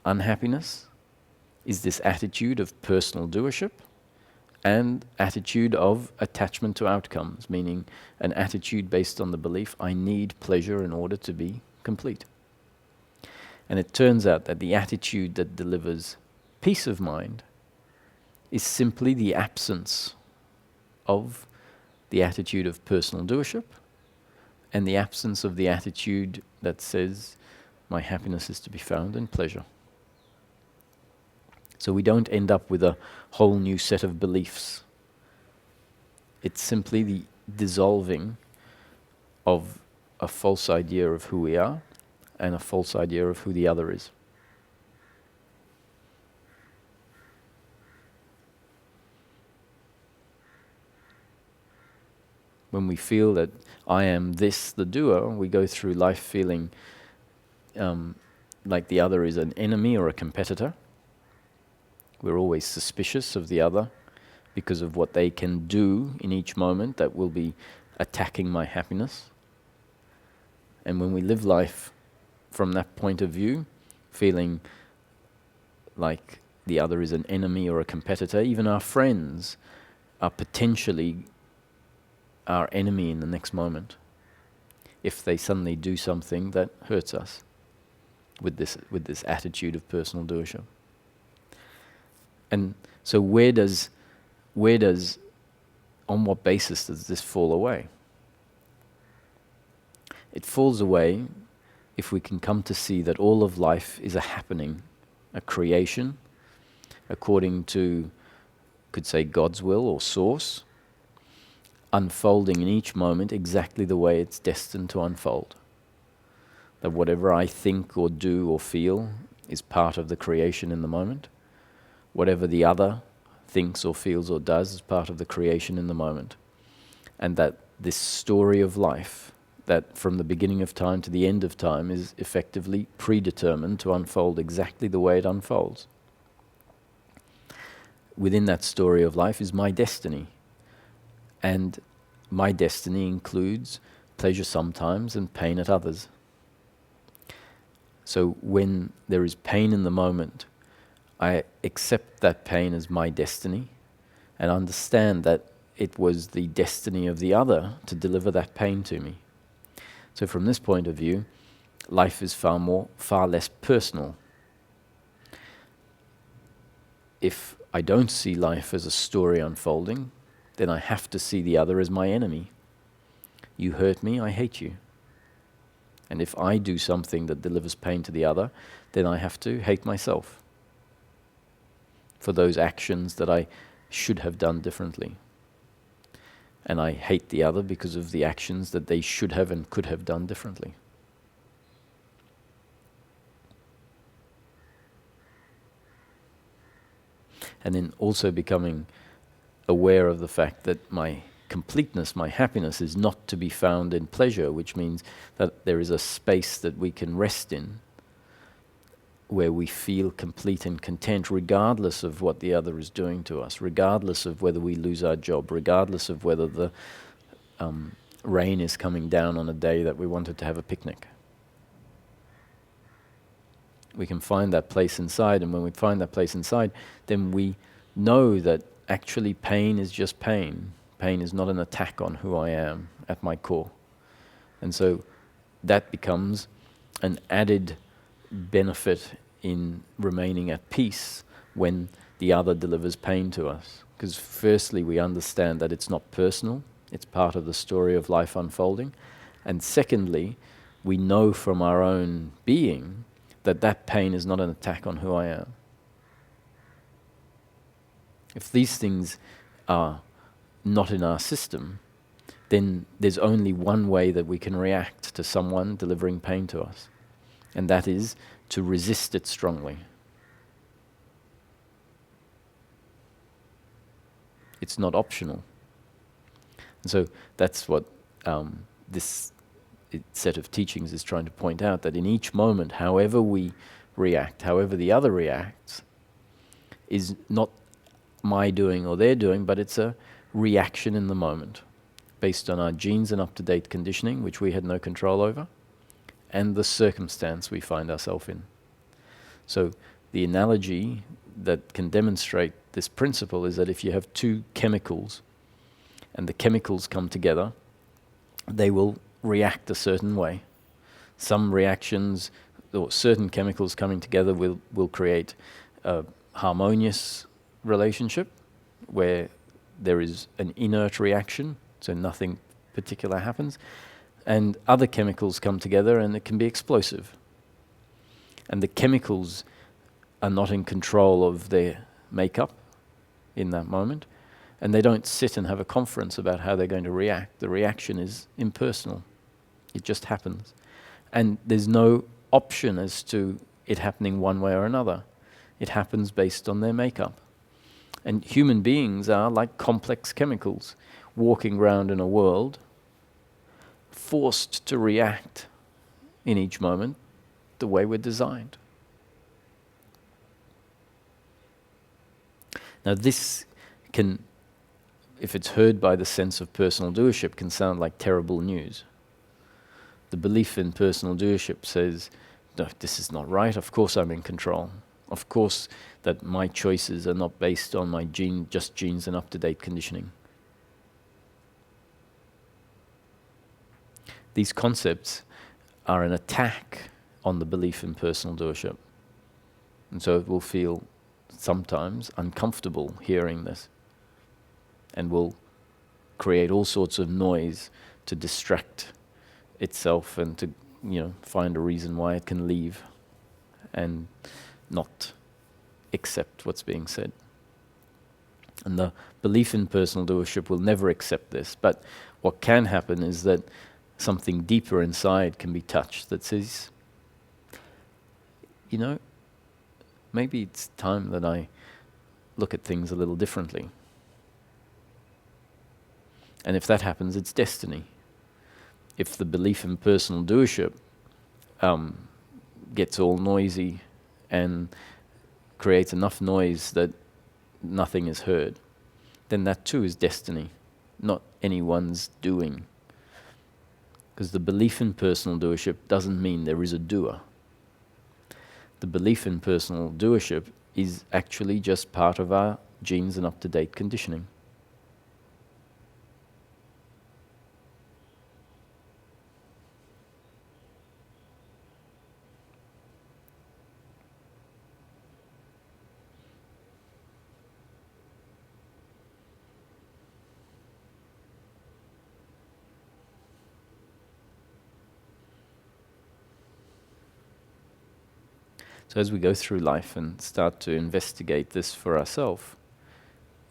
unhappiness is this attitude of personal doership and attitude of attachment to outcomes, meaning an attitude based on the belief I need pleasure in order to be complete. And it turns out that the attitude that delivers peace of mind is simply the absence of the attitude of personal doership and the absence of the attitude that says my happiness is to be found in pleasure. So we don't end up with a whole new set of beliefs. It's simply the dissolving of a false idea of who we are and a false idea of who the other is. When we feel that I am this, the doer, we go through life feeling like the other is an enemy or a competitor. We're always suspicious of the other because of what they can do in each moment that will be attacking my happiness. And when we live life from that point of view, feeling like the other is an enemy or a competitor, even our friends are potentially our enemy in the next moment if they suddenly do something that hurts us with this attitude of personal doership. And so on what basis does this fall away? It falls away if we can come to see that all of life is a happening, a creation, according to, could say, God's will or source, unfolding in each moment exactly the way it's destined to unfold. That whatever I think or do or feel is part of the creation in the moment. Whatever the other thinks or feels or does is part of the creation in the moment. And that this story of life, that from the beginning of time to the end of time, is effectively predetermined to unfold exactly the way it unfolds. Within that story of life is my destiny. And my destiny includes pleasure sometimes and pain at others. So when there is pain in the moment, I accept that pain as my destiny and understand that it was the destiny of the other to deliver that pain to me. So from this point of view, life is far less personal. If I don't see life as a story unfolding, then I have to see the other as my enemy. You hurt me, I hate you. And if I do something that delivers pain to the other, then I have to hate myself for those actions that I should have done differently. And I hate the other because of the actions that they should have and could have done differently. And then also becoming aware of the fact that my completeness, my happiness, is not to be found in pleasure, which means that there is a space that we can rest in where we feel complete and content regardless of what the other is doing to us, regardless of whether we lose our job, regardless of whether the rain is coming down on a day that we wanted to have a picnic. We can find that place inside, and when we find that place inside, then we know that actually pain is just pain. Pain is not an attack on who I am at my core. And so that becomes an added benefit in remaining at peace when the other delivers pain to us. Because firstly, we understand that it's not personal, it's part of the story of life unfolding. And secondly, we know from our own being that that pain is not an attack on who I am. If these things are not in our system, then there's only one way that we can react to someone delivering pain to us, and that is to resist it strongly. It's not optional. And so that's what this set of teachings is trying to point out, that in each moment, however we react, however the other reacts, is not my doing or their doing, but it's a reaction in the moment based on our genes and up-to-date conditioning, which we had no control over, and the circumstance we find ourselves in. So the analogy that can demonstrate this principle is that if you have two chemicals and the chemicals come together, they will react a certain way. Some reactions or certain chemicals coming together will create a harmonious relationship where there is an inert reaction, so nothing particular happens, and other chemicals come together and it can be explosive. And the chemicals are not in control of their makeup in that moment, and they don't sit and have a conference about how they're going to react. The reaction is impersonal. It just happens. And there's no option as to it happening one way or another. It happens based on their makeup. And human beings are like complex chemicals, walking around in a world, forced to react in each moment the way we're designed. Now this can, if it's heard by the sense of personal doership, can sound like terrible news. The belief in personal doership says, no, this is not right, of course I'm in control. Of course that my choices are not based on my just genes and up-to-date conditioning. These concepts are an attack on the belief in personal doership. And so it will feel sometimes uncomfortable hearing this, and will create all sorts of noise to distract itself and to, find a reason why it can leave and not accept what's being said. And the belief in personal doership will never accept this, but what can happen is that something deeper inside can be touched that says, maybe it's time that I look at things a little differently. And if that happens, it's destiny. If the belief in personal doership gets all noisy and creates enough noise that nothing is heard, then that too is destiny, not anyone's doing. Because the belief in personal doership doesn't mean there is a doer. The belief in personal doership is actually just part of our genes and up-to-date conditioning. So as we go through life and start to investigate this for ourselves,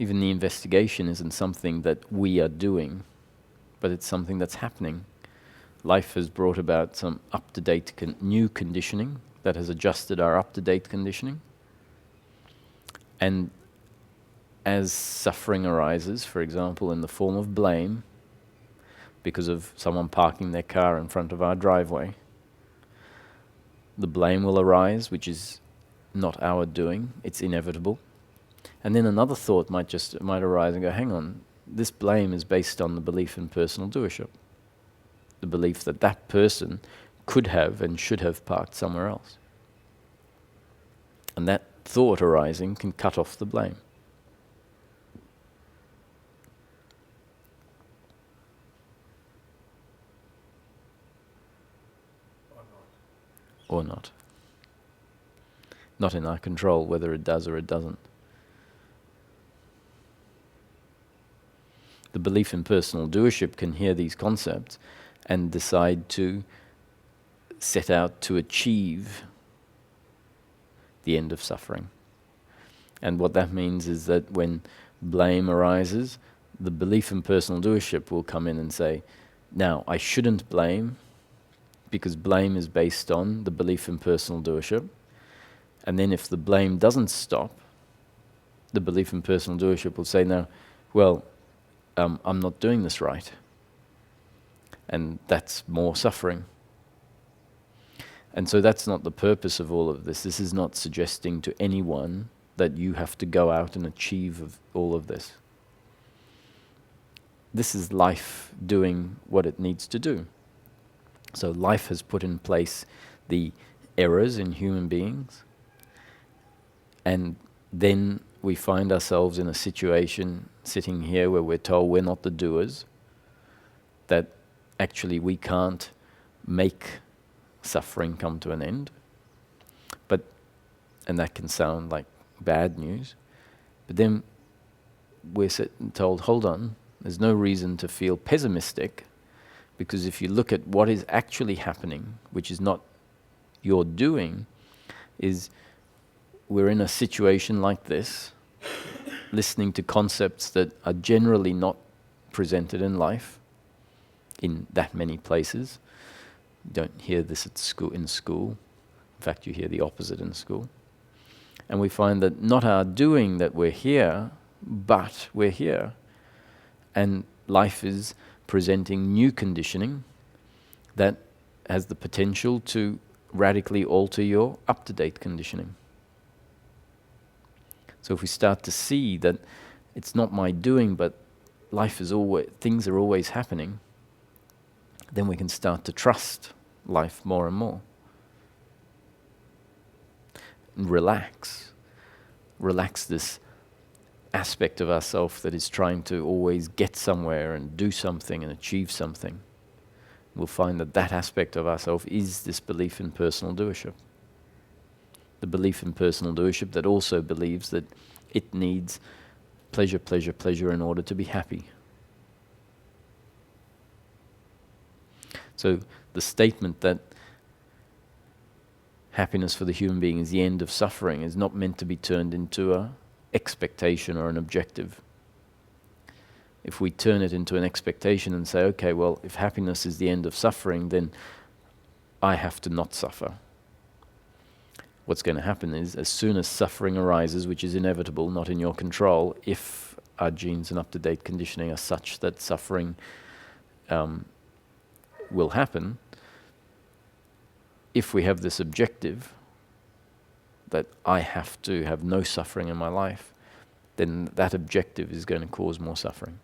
even the investigation isn't something that we are doing, but it's something that's happening. Life has brought about some up-to-date new conditioning that has adjusted our up-to-date conditioning. And as suffering arises, for example, in the form of blame, because of someone parking their car in front of our driveway, the blame will arise, which is not our doing, it's inevitable. And then another thought might arise and go, hang on, this blame is based on the belief in personal doership. The belief that that person could have and should have parked somewhere else. And that thought arising can cut off the blame. Or not. Not in our control whether it does or it doesn't. The belief in personal doership can hear these concepts and decide to set out to achieve the end of suffering. And what that means is that when blame arises, the belief in personal doership will come in and say, now, I shouldn't blame, because blame is based on the belief in personal doership. And then if the blame doesn't stop, the belief in personal doership will say, no, well, I'm not doing this right. And that's more suffering. And so that's not the purpose of all of this. This is not suggesting to anyone that you have to go out and achieve all of this. This is life doing what it needs to do. So life has put in place the errors in human beings, and then we find ourselves in a situation sitting here where we're told we're not the doers, that actually we can't make suffering come to an end. And that can sound like bad news, but then we're told, hold on, there's no reason to feel pessimistic, because if you look at what is actually happening, which is not your doing, is we're in a situation like this, listening to concepts that are generally not presented in life, in that many places. You don't hear this at school. In fact, you hear the opposite in school. And we find that not our doing that we're here, but we're here. And life is presenting new conditioning that has the potential to radically alter your up-to-date conditioning. So if we start to see that it's not my doing, but things are always happening, then we can start to trust life more and more. And relax this aspect of ourself that is trying to always get somewhere and do something and achieve something. We'll find that that aspect of ourself is this belief in personal doership. The belief in personal doership that also believes that it needs pleasure, pleasure, pleasure in order to be happy. So the statement that happiness for the human being is the end of suffering is not meant to be turned into an expectation or an objective. If we turn it into an expectation and say, okay, well, if happiness is the end of suffering, then I have to not suffer. What's going to happen is, as soon as suffering arises, which is inevitable, not in your control, if our genes and up-to-date conditioning are such that suffering will happen, if we have this objective that I have to have no suffering in my life, then that objective is going to cause more suffering.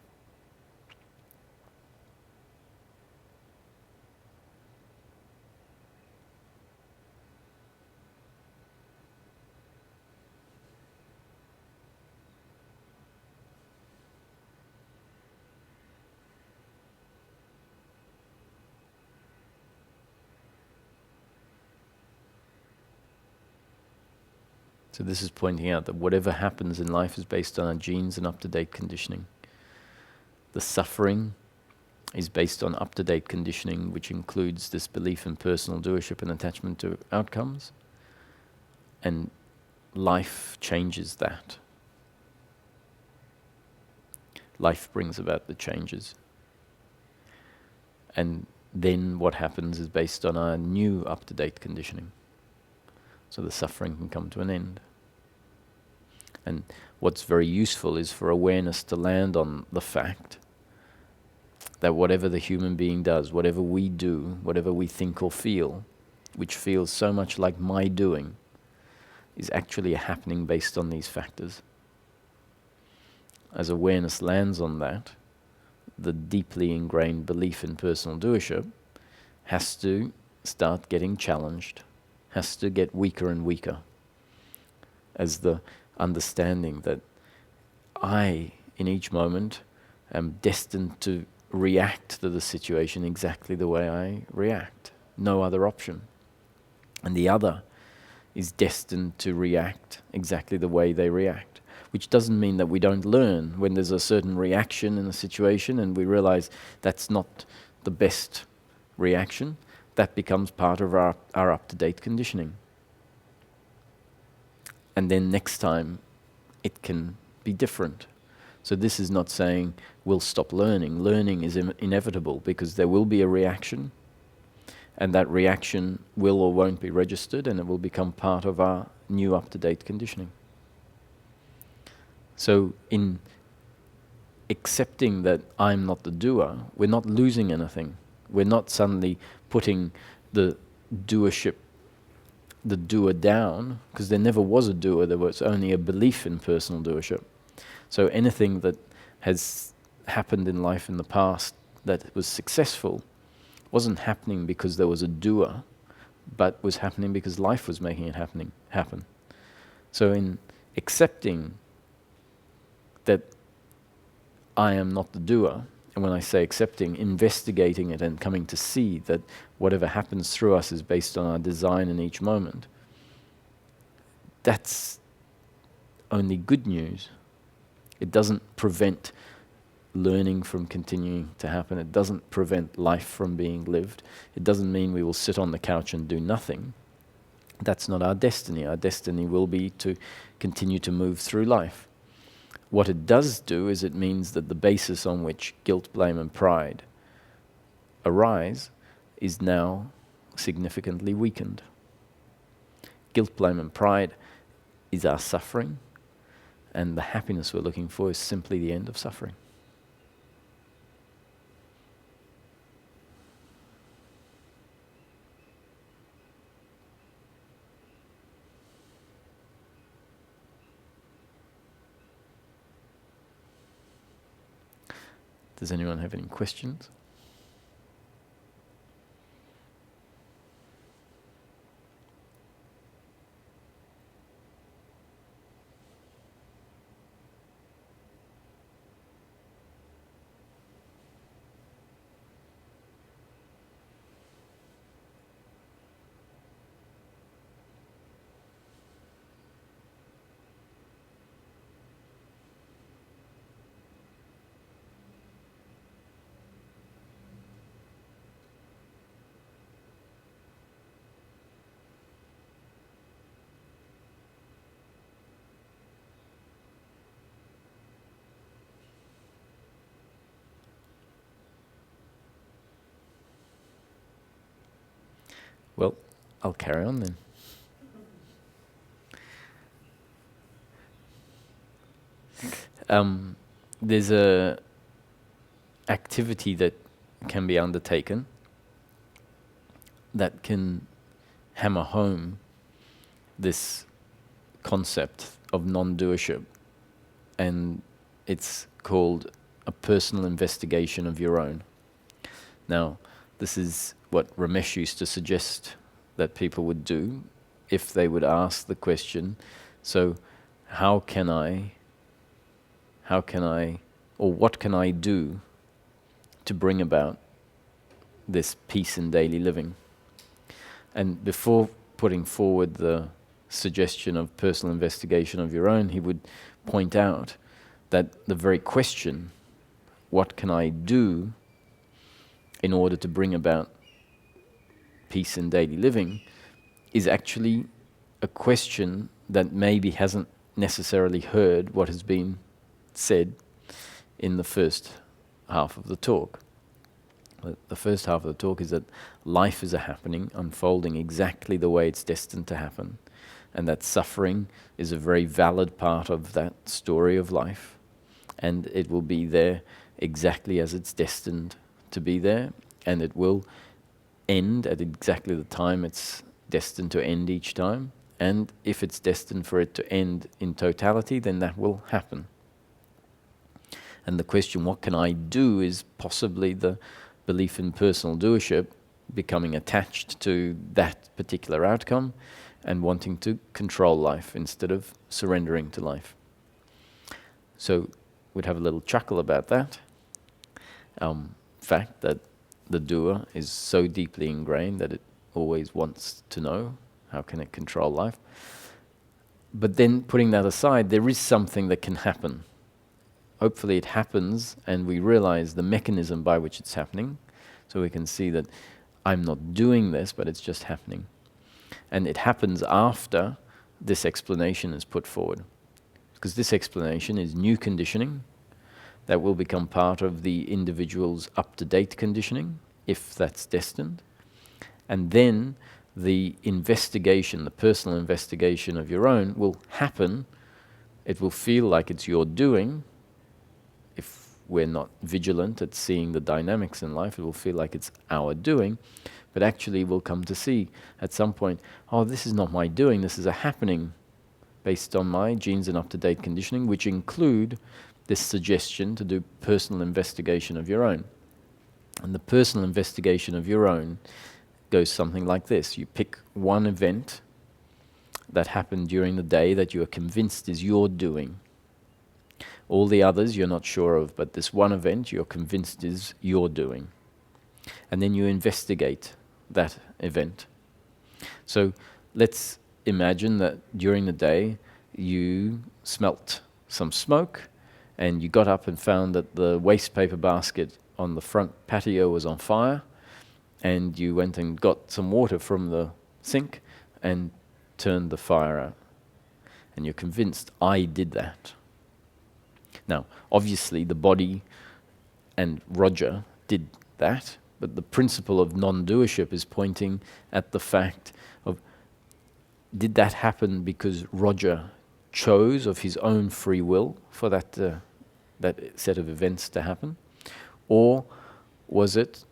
So this is pointing out that whatever happens in life is based on our genes and up-to-date conditioning. The suffering is based on up-to-date conditioning, which includes this belief in personal doership and attachment to outcomes. And life changes that. Life brings about the changes. And then what happens is based on our new up-to-date conditioning. So the suffering can come to an end. And what's very useful is for awareness to land on the fact that whatever the human being does, whatever we do, whatever we think or feel, which feels so much like my doing, is actually happening based on these factors. As awareness lands on that, the deeply ingrained belief in personal doership has to start getting challenged, has to get weaker and weaker, as the understanding that I, in each moment, am destined to react to the situation exactly the way I react. No other option. And the other is destined to react exactly the way they react. Which doesn't mean that we don't learn when there's a certain reaction in a situation and we realize that's not the best reaction. That becomes part of our up-to-date conditioning. And then next time it can be different. So this is not saying we'll stop learning. Learning is inevitable because there will be a reaction, and that reaction will or won't be registered, and it will become part of our new up-to-date conditioning. So in accepting that I'm not the doer, we're not losing anything. We're not suddenly putting the doership, the doer down, because there never was a doer, there was only a belief in personal doership. So anything that has happened in life in the past that was successful wasn't happening because there was a doer, but was happening because life was making it happen. So in accepting that I am not the doer, and when I say accepting, investigating it and coming to see that whatever happens through us is based on our design in each moment, that's only good news. It doesn't prevent learning from continuing to happen. It doesn't prevent life from being lived. It doesn't mean we will sit on the couch and do nothing. That's not our destiny. Our destiny will be to continue to move through life. What it does do is it means that the basis on which guilt, blame and pride arise is now significantly weakened. Guilt, blame and pride is our suffering, and the happiness we're looking for is simply the end of suffering. Does anyone have any questions? Well, I'll carry on then. There's a activity that can be undertaken that can hammer home this concept of non-doership, and it's called a personal investigation of your own. Now, this is what Ramesh used to suggest that people would do if they would ask the question, so how can I, or what can I do to bring about this peace in daily living? And before putting forward the suggestion of personal investigation of your own, he would point out that the very question, what can I do in order to bring about peace in daily living, is actually a question that maybe hasn't necessarily heard what has been said in the first half of the talk. The first half of the talk is that life is a happening, unfolding exactly the way it's destined to happen, and that suffering is a very valid part of that story of life, and it will be there exactly as it's destined to be there, and it will end at exactly the time it's destined to end each time, and if it's destined for it to end in totality, then that will happen. And the question, what can I do, is possibly the belief in personal doership becoming attached to that particular outcome and wanting to control life instead of surrendering to life. So we'd have a little chuckle about that fact that the doer is so deeply ingrained that it always wants to know how can it control life. But then putting that aside, there is something that can happen. Hopefully it happens and we realize the mechanism by which it's happening, so we can see that I'm not doing this, but it's just happening. And it happens after this explanation is put forward. Because this explanation is new conditioning that will become part of the individual's up-to-date conditioning, if that's destined. And then the investigation, the personal investigation of your own will happen. It will feel like it's your doing. If we're not vigilant at seeing the dynamics in life, it will feel like it's our doing, but actually we'll come to see at some point, oh, this is not my doing, this is a happening based on my genes and up-to-date conditioning, which include this suggestion to do personal investigation of your own. And the personal investigation of your own goes something like this. You pick one event that happened during the day that you are convinced is your doing. All the others you're not sure of, but this one event you're convinced is your doing. And then you investigate that event. So let's imagine that during the day you smelt some smoke and you got up and found that the waste paper basket on the front patio was on fire, and you went and got some water from the sink and turned the fire out. And you're convinced, I did that. Now, obviously the body and Roger did that, but the principle of non-doership is pointing at the fact of, did that happen because Roger chose of his own free will for that set of events to happen? Or was it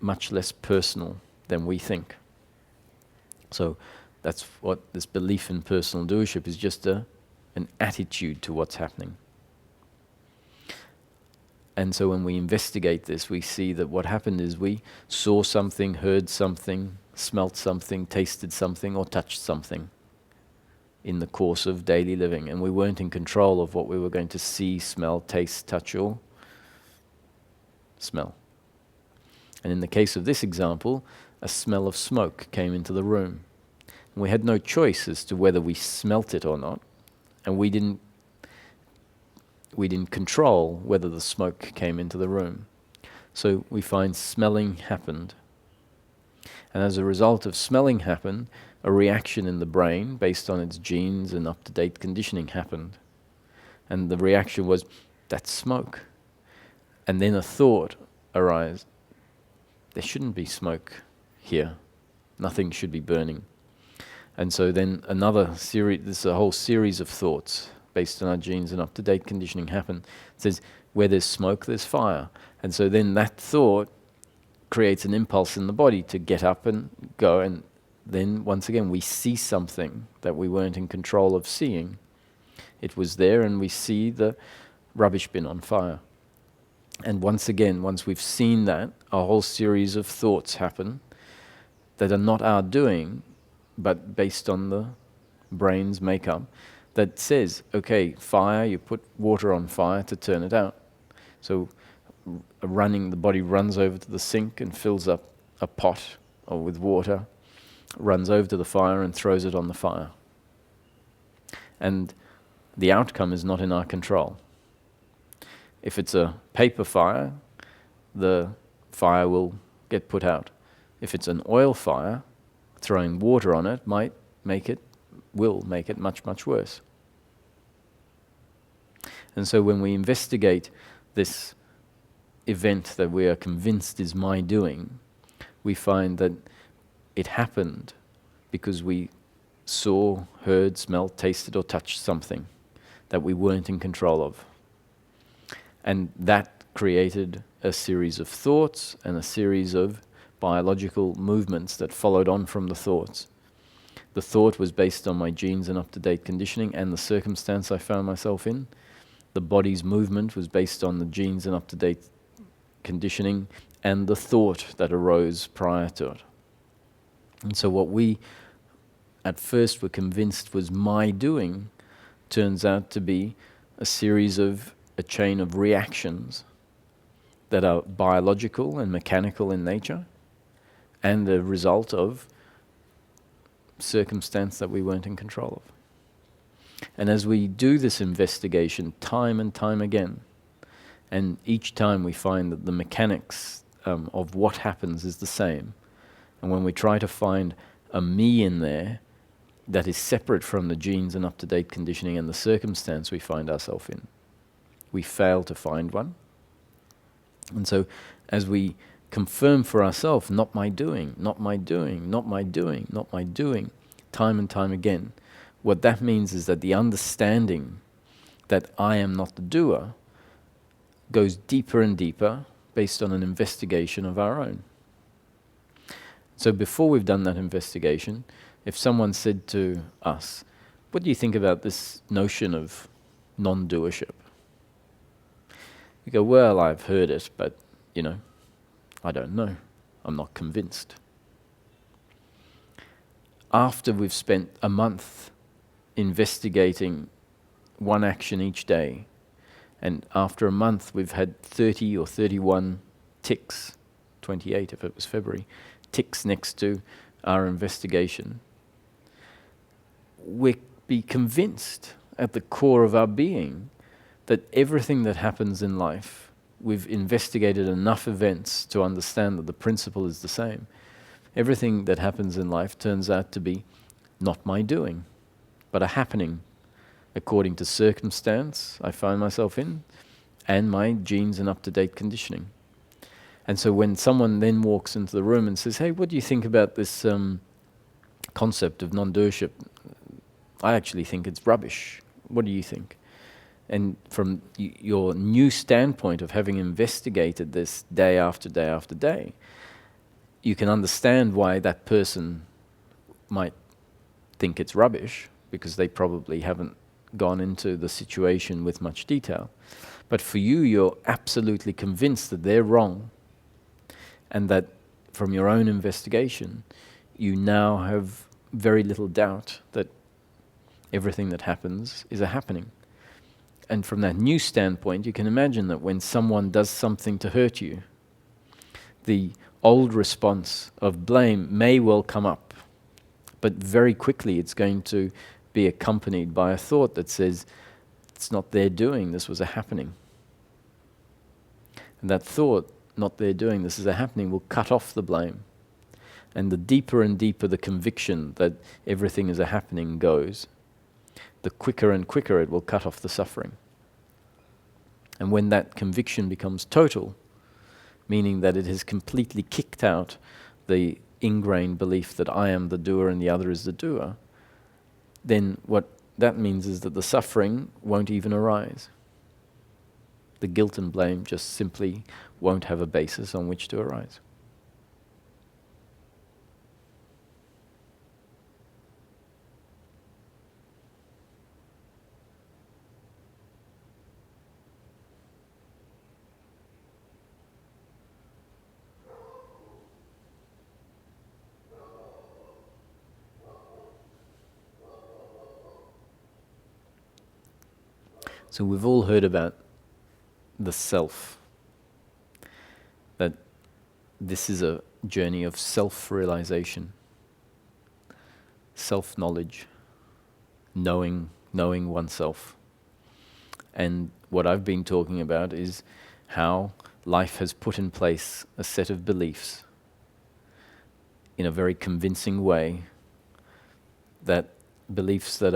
much less personal than we think? So that's what this belief in personal doership is, just an attitude to what's happening. And so when we investigate this, we see that what happened is we saw something, heard something, smelt something, tasted something, or touched something in the course of daily living. And we weren't in control of what we were going to see, smell, taste, touch, or smell. And in the case of this example, a smell of smoke came into the room. And we had no choice as to whether we smelt it or not. And we didn't control whether the smoke came into the room. So we find smelling happened. And as a result of smelling happened, a reaction in the brain based on its genes and up-to-date conditioning happened. And the reaction was, that's smoke. And then a thought arose, there shouldn't be smoke here. Nothing should be burning. And so then there's a whole series of thoughts based on our genes and up-to-date conditioning happen. It says, where there's smoke, there's fire. And so then that thought creates an impulse in the body to get up and go, and then once again we see something that we weren't in control of seeing. It was there, and we see the rubbish bin on fire. And once again, once we've seen that, a whole series of thoughts happen that are not our doing, but based on the brain's makeup, that says, okay, fire, you put water on fire to turn it out. So the body runs over to the sink and fills up a pot with water, runs over to the fire and throws it on the fire. And the outcome is not in our control. If it's a paper fire, the fire will get put out. If it's an oil fire, throwing water on it might make it will make it much, much worse. And so when we investigate this event that we are convinced is my doing, we find that it happened because we saw, heard, smelled, tasted or touched something that we weren't in control of. And that created a series of thoughts and a series of biological movements that followed on from the thoughts. The thought was based on my genes and up-to-date conditioning and the circumstance I found myself in. The body's movement was based on the genes and up-to-date conditioning and the thought that arose prior to it. And so what we at first were convinced was my doing turns out to be a chain of reactions that are biological and mechanical in nature and a result of circumstance that we weren't in control of. And as we do this investigation time and time again, and each time we find that the mechanics of what happens is the same, and when we try to find a me in there that is separate from the genes and up-to-date conditioning and the circumstance we find ourselves in, we fail to find one. And so as we confirm for ourselves, not my doing, not my doing, not my doing, not my doing, time and time again, what that means is that the understanding that I am not the doer goes deeper and deeper based on an investigation of our own. So before we've done that investigation, if someone said to us, what do you think about this notion of non-doership? We go, well, I've heard it, but, I don't know. I'm not convinced. After we've spent a month investigating one action each day, and after a month we've had 30 or 31 ticks, 28 if it was February, ticks next to our investigation, we'll be convinced at the core of our being that everything that happens in life, we've investigated enough events to understand that the principle is the same. Everything that happens in life turns out to be not my doing, but a happening according to circumstance I find myself in and my genes and up-to-date conditioning. And so when someone then walks into the room and says, hey, what do you think about this concept of non-doership? I actually think it's rubbish. What do you think? And from your new standpoint of having investigated this day after day after day, you can understand why that person might think it's rubbish, because they probably haven't gone into the situation with much detail. But for you, you're absolutely convinced that they're wrong, and that from your own investigation, you now have very little doubt that everything that happens is a happening. And from that new standpoint, you can imagine that when someone does something to hurt you, the old response of blame may well come up, but very quickly it's going to be accompanied by a thought that says, it's not their doing, this was a happening. And that thought, not their doing, this is a happening, will cut off the blame. And the deeper and deeper the conviction that everything is a happening goes, the quicker and quicker it will cut off the suffering. And when that conviction becomes total, meaning that it has completely kicked out the ingrained belief that I am the doer and the other is the doer, then what that means is that the suffering won't even arise. The guilt and blame just simply won't have a basis on which to arise. So we've all heard about the self, that this is a journey of self-realization, self-knowledge, knowing oneself. And what I've been talking about is how life has put in place a set of beliefs in a very convincing way that beliefs that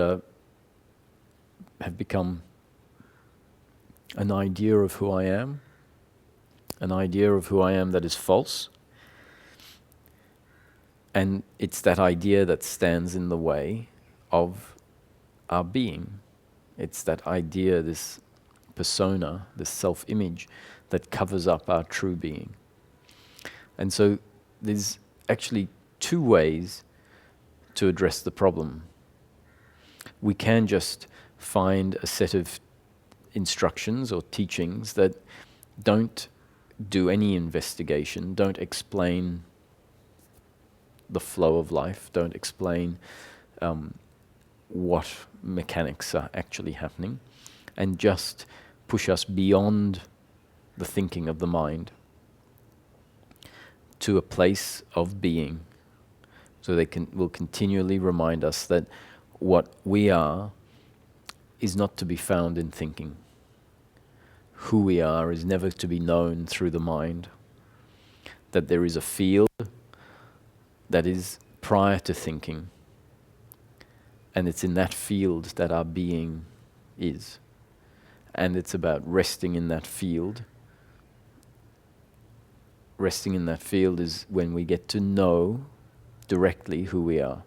have become an idea of who I am, an idea of who I am that is false. And it's that idea that stands in the way of our being. It's that idea, this persona, this self-image that covers up our true being. And so there's actually two ways to address the problem. We can just find a set of instructions or teachings that don't do any investigation, don't explain the flow of life, don't explain what mechanics are actually happening, and just push us beyond the thinking of the mind to a place of being. So they will continually remind us that what we are is not to be found in thinking. Who we are is never to be known through the mind. That there is a field that is prior to thinking, and it's in that field that our being is. And it's about resting in that field. Resting in that field is when we get to know directly who we are.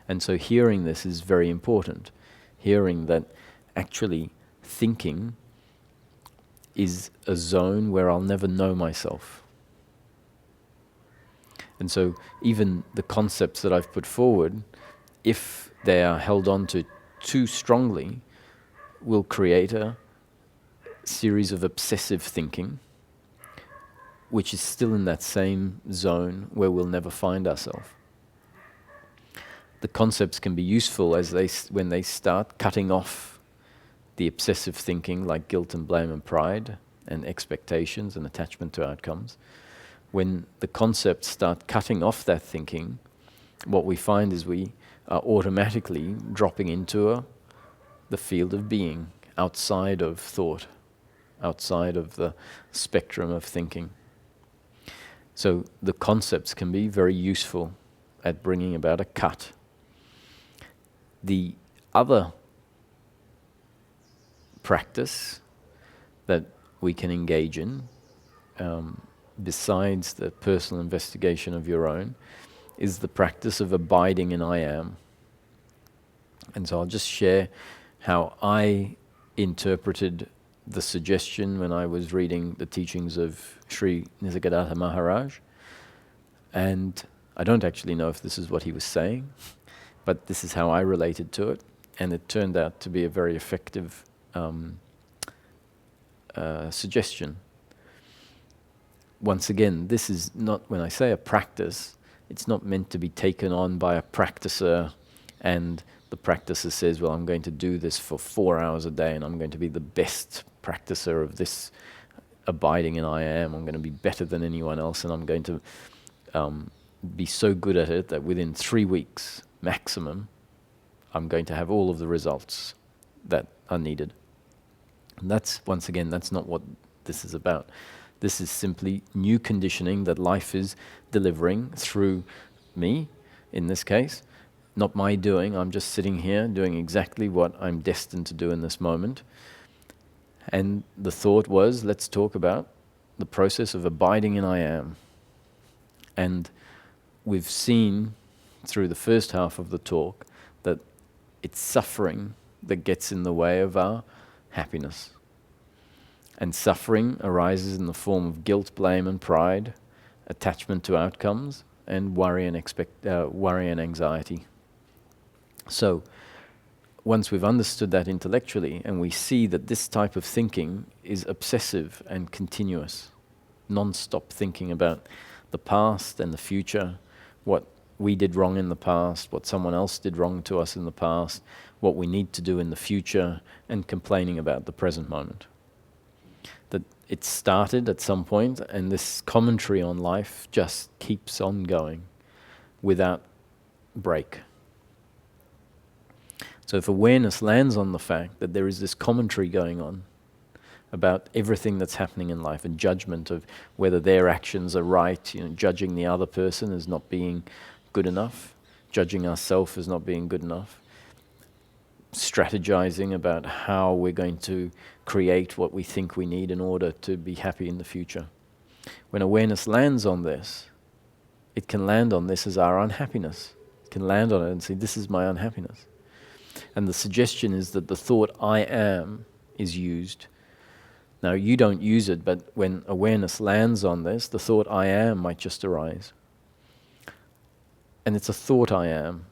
And so hearing this is very important. Hearing that actually thinking is a zone where I'll never know myself. And so even the concepts that I've put forward, if they are held on to too strongly, will create a series of obsessive thinking, which is still in that same zone where we'll never find ourselves. The concepts can be useful when they start cutting off the obsessive thinking, like guilt and blame and pride and expectations and attachment to outcomes. When the concepts start cutting off that thinking, what we find is we are automatically dropping into the field of being, outside of thought, outside of the spectrum of thinking. So the concepts can be very useful at bringing about a cut. The other practice that we can engage in, besides the personal investigation of your own, is the practice of abiding in I am. And so I'll just share how I interpreted the suggestion when I was reading the teachings of Sri Nisargadatta Maharaj. And I don't actually know if this is what he was saying, but this is how I related to it. And it turned out to be a very effective suggestion. Once again, this is not, when I say a practice, it's not meant to be taken on by a practicer and the practicer says, well, I'm going to do this for 4 hours a day and I'm going to be the best practicer of this abiding in I am. I'm going to be better than anyone else and I'm going to be so good at it that within 3 weeks maximum, I'm going to have all of the results that are needed. And that's, once again, that's not what this is about. This is simply new conditioning that life is delivering through me, in this case. Not my doing, I'm just sitting here doing exactly what I'm destined to do in this moment. And the thought was, let's talk about the process of abiding in I am. And we've seen through the first half of the talk that it's suffering that gets in the way of our happiness. And suffering arises in the form of guilt, blame and pride, attachment to outcomes, and worry and anxiety. So, once we've understood that intellectually, and we see that this type of thinking is obsessive and continuous, non-stop thinking about the past and the future, what we did wrong in the past, what someone else did wrong to us in the past, what we need to do in the future, and complaining about the present moment. That it started at some point, and this commentary on life just keeps on going without break. So if awareness lands on the fact that there is this commentary going on about everything that's happening in life, and judgment of whether their actions are right, judging the other person as not being good enough, judging ourselves as not being good enough, strategizing about how we're going to create what we think we need in order to be happy in the future. When awareness lands on this, it can land on this as our unhappiness. It can land on it and say, this is my unhappiness. And the suggestion is that the thought I am is used. Now you don't use it, but when awareness lands on this, the thought I am might just arise. And it's a thought I am.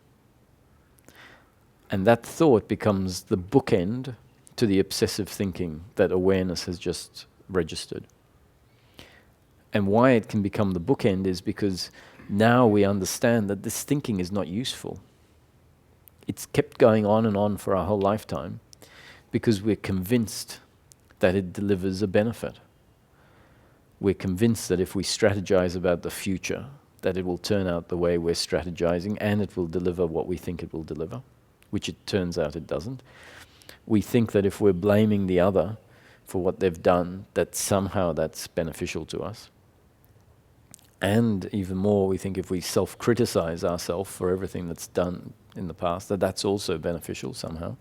And that thought becomes the bookend to the obsessive thinking that awareness has just registered. And why it can become the bookend is because now we understand that this thinking is not useful. It's kept going on and on for our whole lifetime because we're convinced that it delivers a benefit. We're convinced that if we strategize about the future, that it will turn out the way we're strategizing and it will deliver what we think it will deliver, which it turns out it doesn't. We think that if we're blaming the other for what they've done, that somehow that's beneficial to us. And even more, we think if we self-criticize ourselves for everything that's done in the past, that that's also beneficial somehow.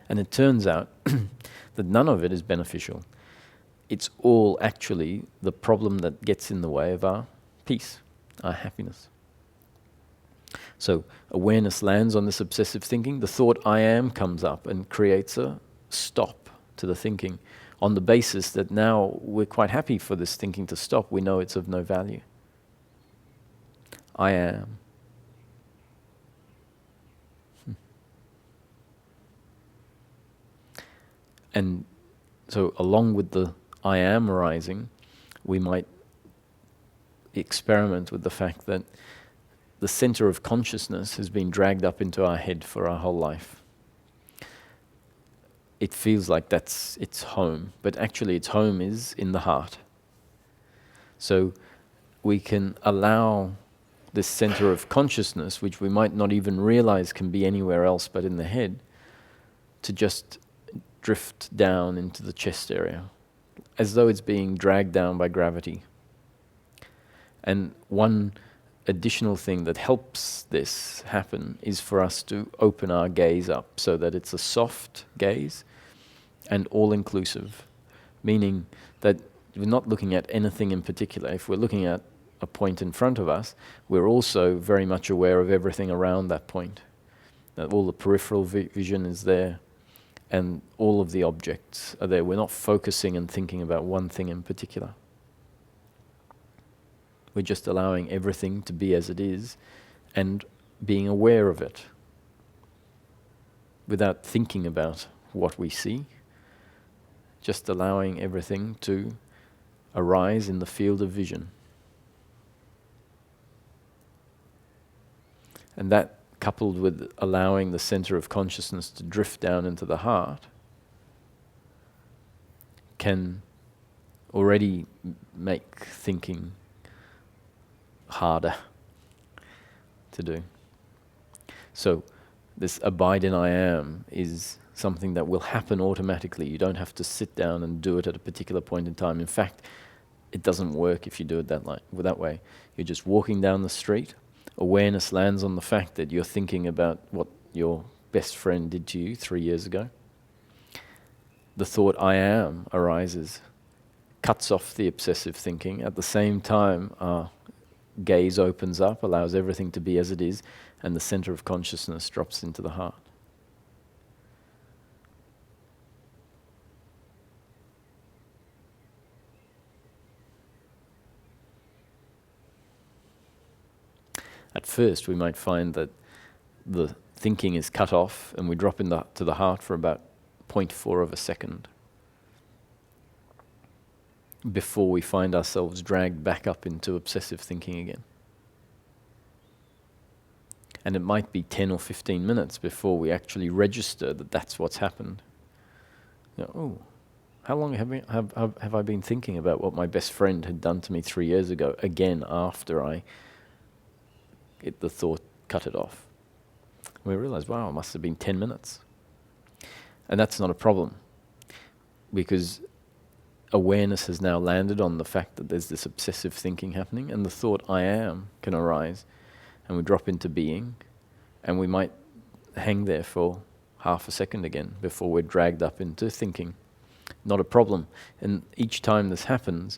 And it turns out that none of it is beneficial. It's all actually the problem that gets in the way of our peace, our happiness. So awareness lands on this obsessive thinking. The thought I am comes up and creates a stop to the thinking on the basis that now we're quite happy for this thinking to stop. We know it's of no value. I am. And so along with the I am arising, we might experiment with the fact that the center of consciousness has been dragged up into our head for our whole life. It feels like that's its home, but actually its home is in the heart. So we can allow this center of consciousness, which we might not even realize can be anywhere else but in the head, to just drift down into the chest area, as though it's being dragged down by gravity. And one additional thing that helps this happen is for us to open our gaze up so that it's a soft gaze and all-inclusive, meaning that we're not looking at anything in particular. If we're looking at a point in front of us, we're also very much aware of everything around that point. That all the peripheral vision is there and all of the objects are there. We're not focusing and thinking about one thing in particular. We're just allowing everything to be as it is and being aware of it without thinking about what we see, just allowing everything to arise in the field of vision. And that, coupled with allowing the center of consciousness to drift down into the heart, can already make thinking harder to do. So this abide in I am is something that will happen automatically. You don't have to sit down and do it at a particular point in time. In fact, it doesn't work if you do it that way. You're just walking down the street. Awareness lands on the fact that you're thinking about what your best friend did to you 3 years ago. The thought I am arises, cuts off the obsessive thinking. At the same time, our gaze opens up, allows everything to be as it is, and the center of consciousness drops into the heart. At first, we might find that the thinking is cut off and we drop to the heart for about 0.4 of a second before we find ourselves dragged back up into obsessive thinking again. And it might be 10 or 15 minutes before we actually register that that's what's happened. You know, oh, how long have I been thinking about what my best friend had done to me 3 years ago, again after the thought cut it off? We realize, wow, it must have been 10 minutes. And that's not a problem, because awareness has now landed on the fact that there's this obsessive thinking happening, and the thought I am can arise, and we drop into being, And we might hang there for half a second again before we're dragged up into thinking. Not a problem. And each time this happens,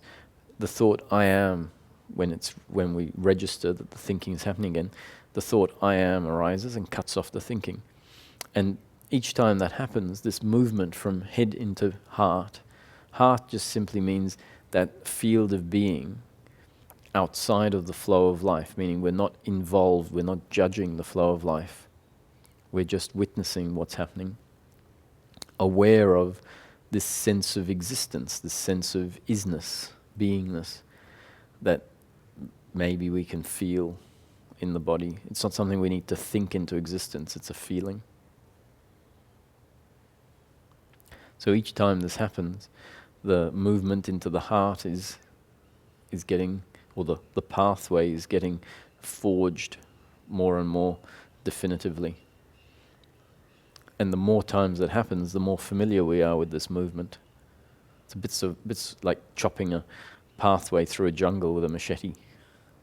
the thought I am, when we register that the thinking is happening again, the thought I am arises and cuts off the thinking. And each time that happens, this movement from head into heart just simply means that field of being outside of the flow of life, meaning we're not involved, we're not judging the flow of life. We're just witnessing what's happening, aware of this sense of existence, this sense of isness, beingness, that maybe we can feel in the body. It's not something we need to think into existence, it's a feeling. So each time this happens, the movement into the heart is getting, or the pathway is getting forged more and more definitively. And the more times that happens, the more familiar we are with this movement. It's a bit like chopping a pathway through a jungle with a machete.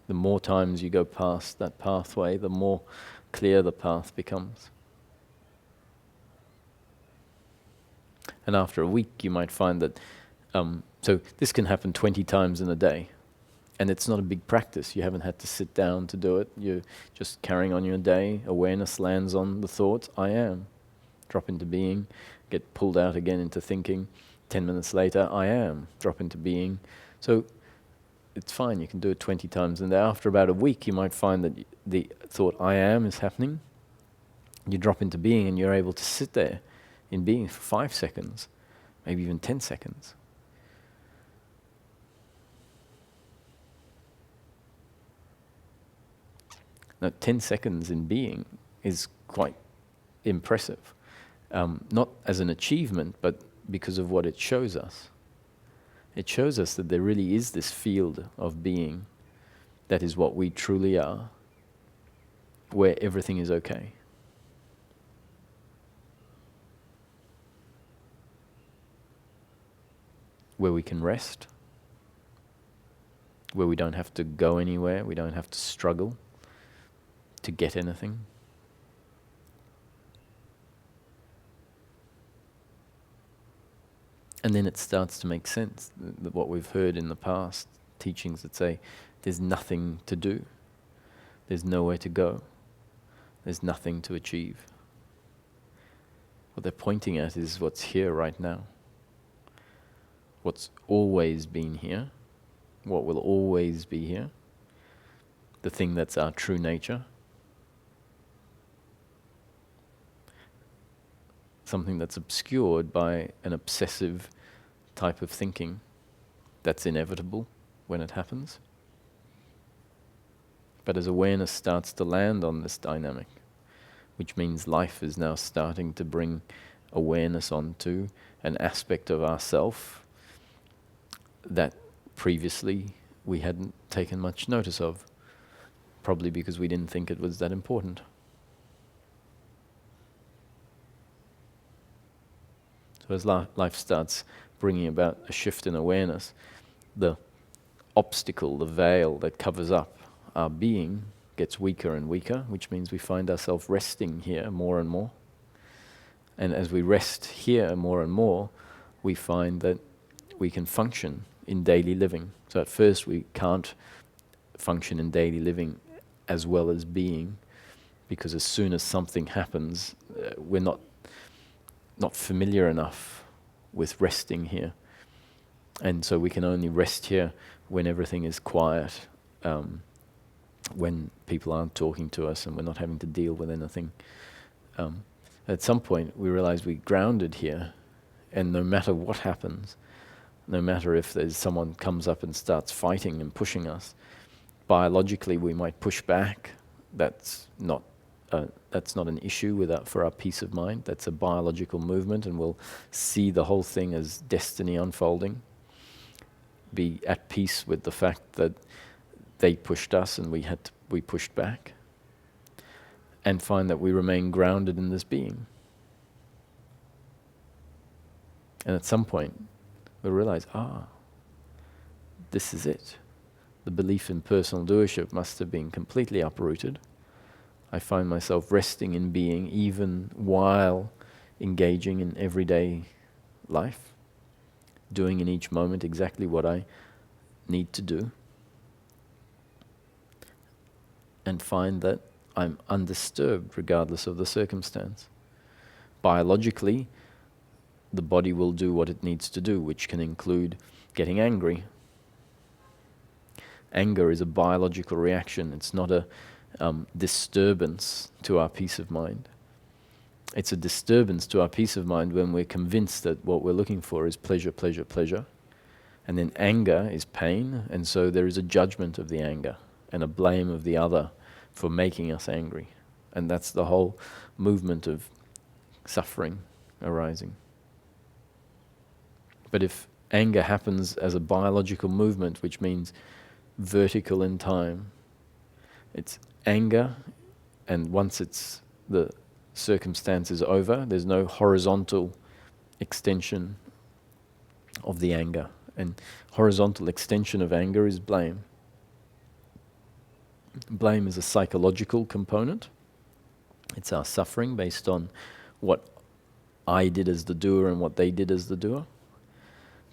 The more times you go past that pathway, the more clear the path becomes. And after a week, you might find that, so this can happen 20 times in a day. And it's not a big practice. You haven't had to sit down to do it. You're just carrying on your day. Awareness lands on the thoughts, I am. Drop into being, get pulled out again into thinking. 10 minutes later, I am. Drop into being. So it's fine. You can do it 20 times. And after about a week, you might find that the thought, I am, is happening. You drop into being and you're able to sit there in being for 5 seconds, maybe even 10 seconds. Now, 10 seconds in being is quite impressive. Not as an achievement, but because of what it shows us. It shows us that there really is this field of being that is what we truly are, where everything is okay. Where we can rest, where we don't have to go anywhere, we don't have to struggle to get anything. And then it starts to make sense, what we've heard in the past, teachings that say there's nothing to do, there's nowhere to go, there's nothing to achieve. What they're pointing at is what's here right now, what's always been here, what will always be here, the thing that's our true nature, something that's obscured by an obsessive type of thinking that's inevitable when it happens. But as awareness starts to land on this dynamic, which means life is now starting to bring awareness onto an aspect of ourself that previously we hadn't taken much notice of, probably because we didn't think it was that important. So as life starts bringing about a shift in awareness, the obstacle, the veil that covers up our being gets weaker and weaker, which means we find ourselves resting here more and more. And as we rest here more and more, we find that we can function in daily living. So at first we can't function in daily living as well as being, because as soon as something happens, we're not familiar enough with resting here. And so we can only rest here when everything is quiet, when people aren't talking to us and we're not having to deal with anything. At some point we realize we're grounded here, and no matter what happens, no matter if there's someone comes up and starts fighting and pushing us, biologically we might push back. That's not an issue for our peace of mind. That's a biological movement, and we'll see the whole thing as destiny unfolding. Be at peace with the fact that they pushed us and we pushed back, and find that we remain grounded in this being. And at some point we'll realize, this is it. The belief in personal doership must have been completely uprooted. I find myself resting in being even while engaging in everyday life, doing in each moment exactly what I need to do, and find that I'm undisturbed regardless of the circumstance. Biologically, the body will do what it needs to do, which can include getting angry. Anger is a biological reaction. It's not a disturbance to our peace of mind. It's a disturbance to our peace of mind when we're convinced that what we're looking for is pleasure, pleasure, pleasure. And then anger is pain, and so there is a judgment of the anger and a blame of the other for making us angry. And that's the whole movement of suffering arising. But if anger happens as a biological movement, which means vertical in time, it's anger, and once it's the circumstance is over, there's no horizontal extension of the anger. And horizontal extension of anger is blame. Blame is a psychological component. It's our suffering based on what I did as the doer and what they did as the doer.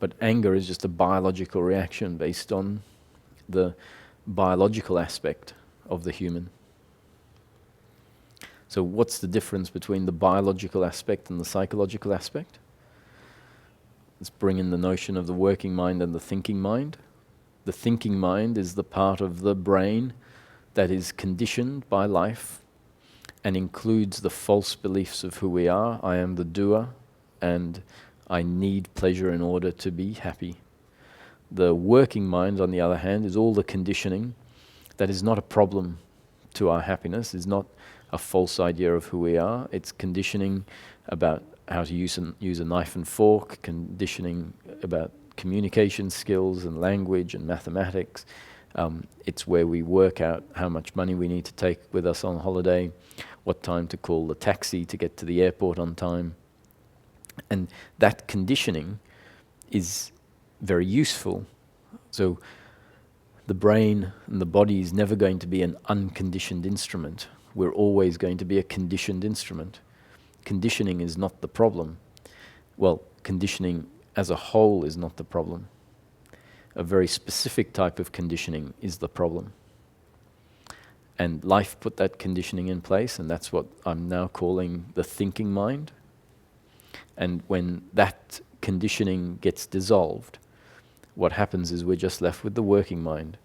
But anger is just a biological reaction based on the biological aspect of the human. So what's the difference between the biological aspect and the psychological aspect? Let's bring in the notion of the working mind and the thinking mind. The thinking mind is the part of the brain that is conditioned by life and includes the false beliefs of who we are. I am the doer and I need pleasure in order to be happy. The working mind, on the other hand, is all the conditioning that is not a problem to our happiness, is not a false idea of who we are. It's conditioning about how to use a knife and fork, conditioning about communication skills and language and mathematics. It's where we work out how much money we need to take with us on holiday, what time to call the taxi to get to the airport on time. And that conditioning is very useful. So the brain and the body is never going to be an unconditioned instrument. We're always going to be a conditioned instrument. Conditioning is not the problem. Well, conditioning as a whole is not the problem. A very specific type of conditioning is the problem. And life put that conditioning in place, and that's what I'm now calling the thinking mind. And when that conditioning gets dissolved, what happens is we're just left with the working mind,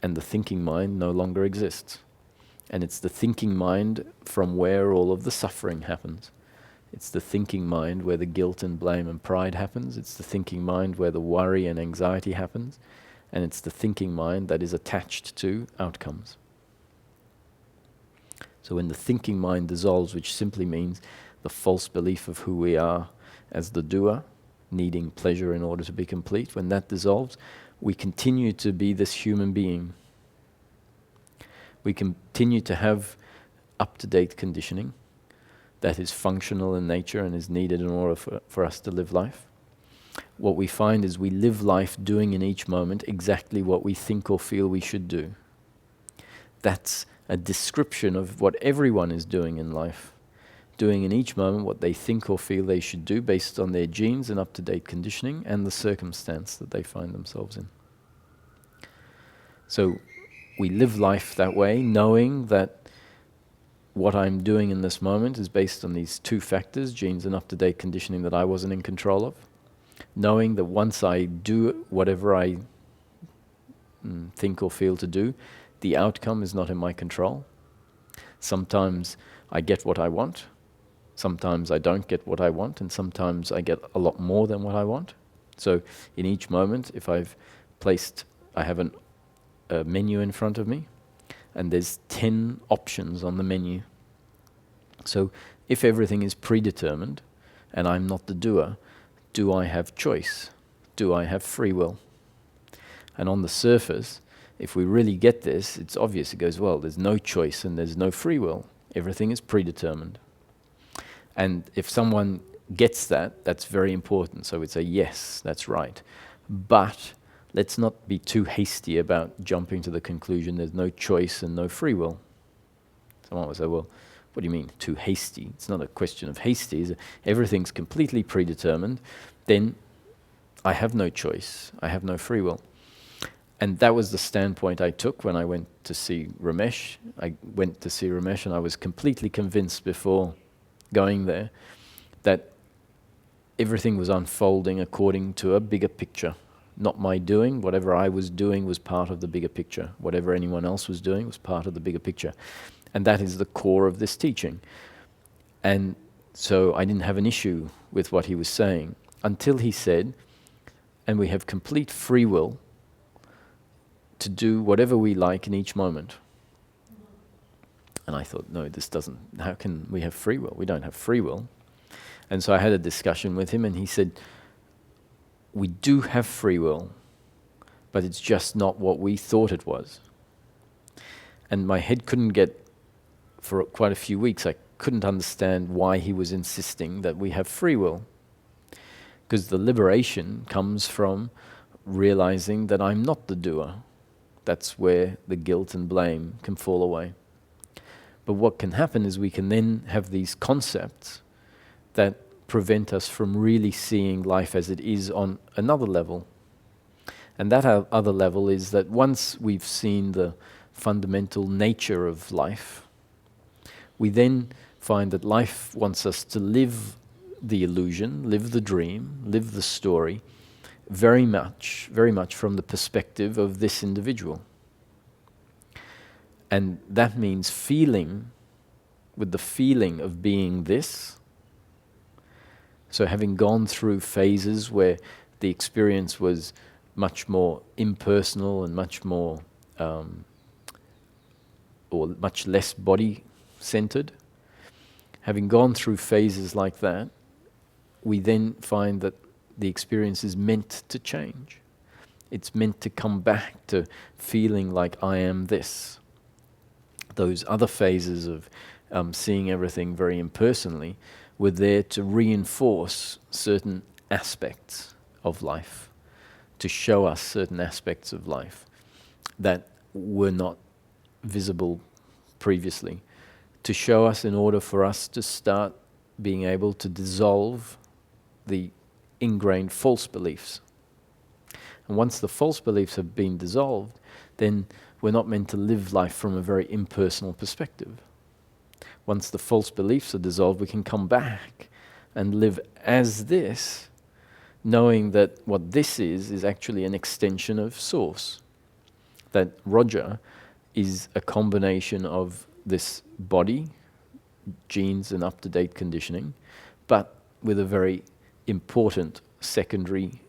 and the thinking mind no longer exists. And it's the thinking mind from where all of the suffering happens. It's the thinking mind where the guilt and blame and pride happens. It's the thinking mind where the worry and anxiety happens. And it's the thinking mind that is attached to outcomes. So when the thinking mind dissolves, which simply means the false belief of who we are as the doer, needing pleasure in order to be complete, when that dissolves, we continue to be this human being. We continue to have up-to-date conditioning that is functional in nature and is needed in order for us to live life. What we find is we live life doing in each moment exactly what we think or feel we should do. That's a description of what everyone is doing in life. Doing in each moment what they think or feel they should do based on their genes and up-to-date conditioning and the circumstance that they find themselves in. So we live life that way, knowing that what I'm doing in this moment is based on these two factors, genes and up-to-date conditioning that I wasn't in control of. Knowing that once I do whatever I think or feel to do, the outcome is not in my control. Sometimes I get what I want, sometimes I don't get what I want, and sometimes I get a lot more than what I want. So in each moment, if I have a menu in front of me, and there's 10 options on the menu. So if everything is predetermined, and I'm not the doer, do I have choice? Do I have free will? And on the surface, if we really get this, it's obvious. It goes, well, there's no choice and there's no free will. Everything is predetermined. And if someone gets that, that's very important. So we'd say, yes, that's right. But let's not be too hasty about jumping to the conclusion there's no choice and no free will. Someone will say, well, what do you mean, too hasty? It's not a question of hasty. Everything's completely predetermined. Then I have no choice. I have no free will. And that was the standpoint I took when I went to see Ramesh. I went to see Ramesh and I was completely convinced before going there that everything was unfolding according to a bigger picture. Not my doing. Whatever I was doing was part of the bigger picture. Whatever anyone else was doing was part of the bigger picture. And that is the core of this teaching. And so I didn't have an issue with what he was saying until he said, and we have complete free will to do whatever we like in each moment. And I thought, no, this doesn't, how can we have free will? We don't have free will. And so I had a discussion with him and he said, we do have free will, but it's just not what we thought it was. And my head couldn't get, for quite a few weeks, I couldn't understand why he was insisting that we have free will. Because the liberation comes from realizing that I'm not the doer. That's where the guilt and blame can fall away. But what can happen is we can then have these concepts that prevent us from really seeing life as it is on another level. And that other level is that once we've seen the fundamental nature of life, we then find that life wants us to live the illusion, live the dream, live the story, very much from the perspective of this individual. And that means feeling with the feeling of being this. So having gone through phases where the experience was much more impersonal and much more, or much less body-centered, having gone through phases like that, we then find that the experience is meant to change. It's meant to come back to feeling like I am this. Those other phases of seeing everything very impersonally were there to reinforce certain aspects of life, to show us certain aspects of life that were not visible previously, to show us in order for us to start being able to dissolve the ingrained false beliefs. And once the false beliefs have been dissolved, then we're not meant to live life from a very impersonal perspective. Once the false beliefs are dissolved, we can come back and live as this, knowing that what this is actually an extension of Source. That Roger is a combination of this body, genes and up-to-date conditioning, but with a very important secondary,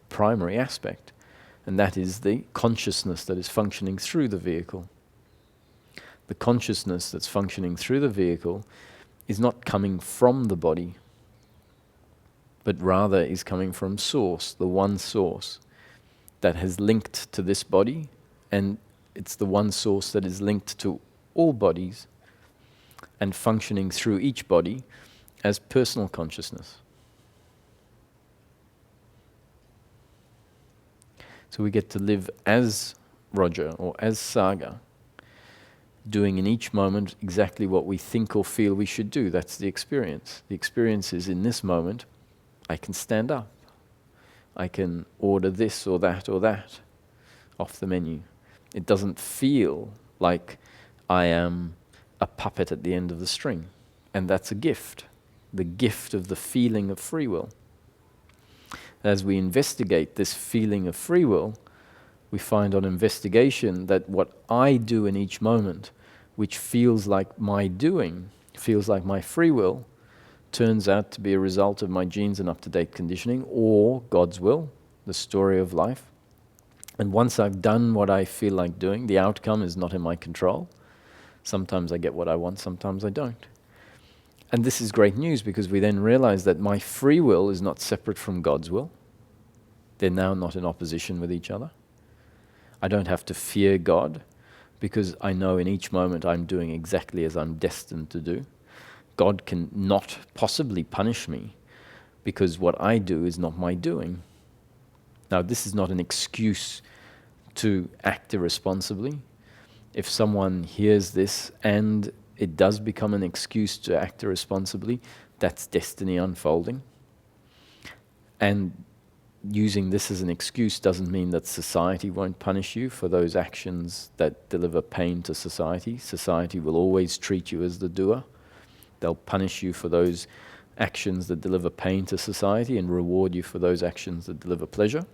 primary aspect, and that is the consciousness that is functioning through the vehicle. The consciousness that's functioning through the vehicle is not coming from the body, but rather is coming from Source, the one Source that has linked to this body, and it's the one Source that is linked to all bodies and functioning through each body as personal consciousness. So we get to live as Roger or as Saga, doing in each moment exactly what we think or feel we should do. That's the experience. The experience is in this moment, I can stand up. I can order this or that off the menu. It doesn't feel like I am a puppet at the end of the string. And that's a gift. The gift of the feeling of free will. As we investigate this feeling of free will, we find on investigation that what I do in each moment, which feels like my doing, feels like my free will, turns out to be a result of my genes and up-to-date conditioning, or God's will, the story of life. And once I've done what I feel like doing, the outcome is not in my control. Sometimes I get what I want, sometimes I don't. And this is great news because we then realize that my free will is not separate from God's will. They're now not in opposition with each other. I don't have to fear God because I know in each moment I'm doing exactly as I'm destined to do. God can not possibly punish me because what I do is not my doing. Now, this is not an excuse to act irresponsibly. if someone hears this and it does become an excuse to act irresponsibly, that's destiny unfolding. And using this as an excuse doesn't mean that society won't punish you for those actions that deliver pain to society. Society will always treat you as the doer. They'll punish you for those actions that deliver pain to society and reward you for those actions that deliver pleasure.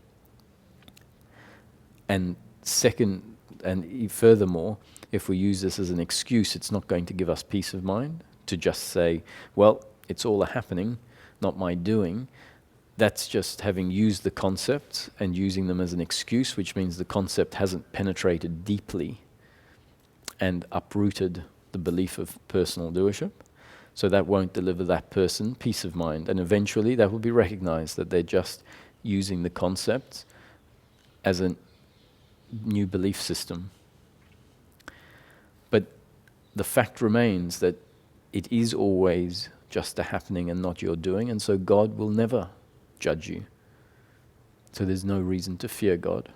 And second, and furthermore, if we use this as an excuse, it's not going to give us peace of mind to just say, well, it's all a happening, not my doing. That's just having used the concepts and using them as an excuse, which means the concept hasn't penetrated deeply and uprooted the belief of personal doership. So that won't deliver that person peace of mind. And eventually that will be recognized that they're just using the concepts as a new belief system. But the fact remains that it is always just a happening and not your doing, and so God will never judge you. So there's no reason to fear God.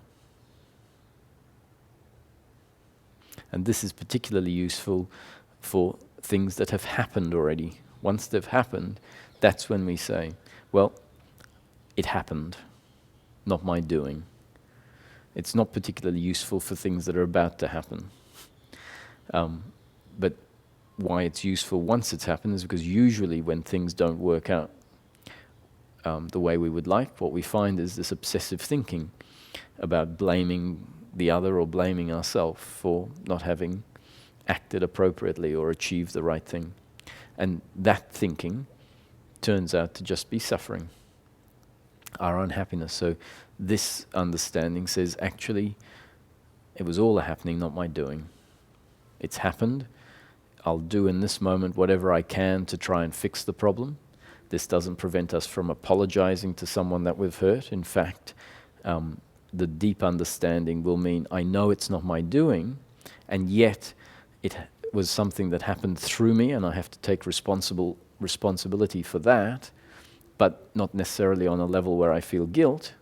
And this is particularly useful for things that have happened already. Once they've happened, that's when we say, well, it happened, not my doing. It's not particularly useful for things that are about to happen. But why it's useful once it's happened is because usually when things don't work out the way we would like, what we find is this obsessive thinking about blaming the other or blaming ourselves for not having acted appropriately or achieved the right thing. And that thinking turns out to just be suffering, our unhappiness. So this understanding says, actually, it was all a happening, not my doing. It's happened. I'll do in this moment whatever I can to try and fix the problem. This doesn't prevent us from apologizing to someone that we've hurt. In fact, the deep understanding will mean I know it's not my doing, and yet it was something that happened through me, and I have to take responsibility for that, but not necessarily on a level where I feel guilt.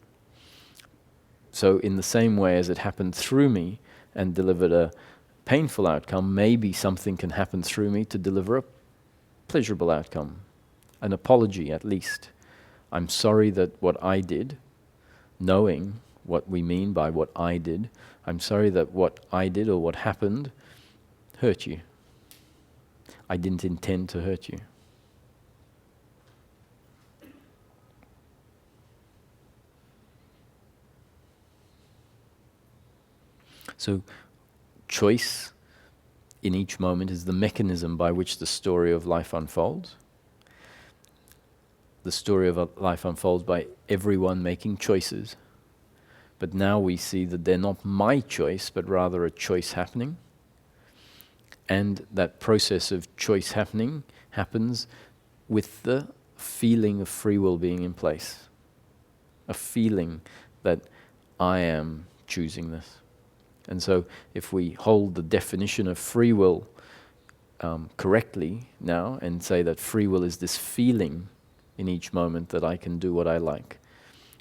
So in the same way as it happened through me and delivered a painful outcome, maybe something can happen through me to deliver a pleasurable outcome. An apology, at least. I'm sorry that what I did, knowing what we mean by what I did, I'm sorry that what I did or what happened hurt you. I didn't intend to hurt you. So, choice in each moment is the mechanism by which the story of life unfolds. The story of life unfolds by everyone making choices. But now we see that they're not my choice, but rather a choice happening. And that process of choice happening happens with the feeling of free will being in place. A feeling that I am choosing this. And so if we hold the definition of free will correctly now and say that free will is this feeling in each moment that I can do what I like,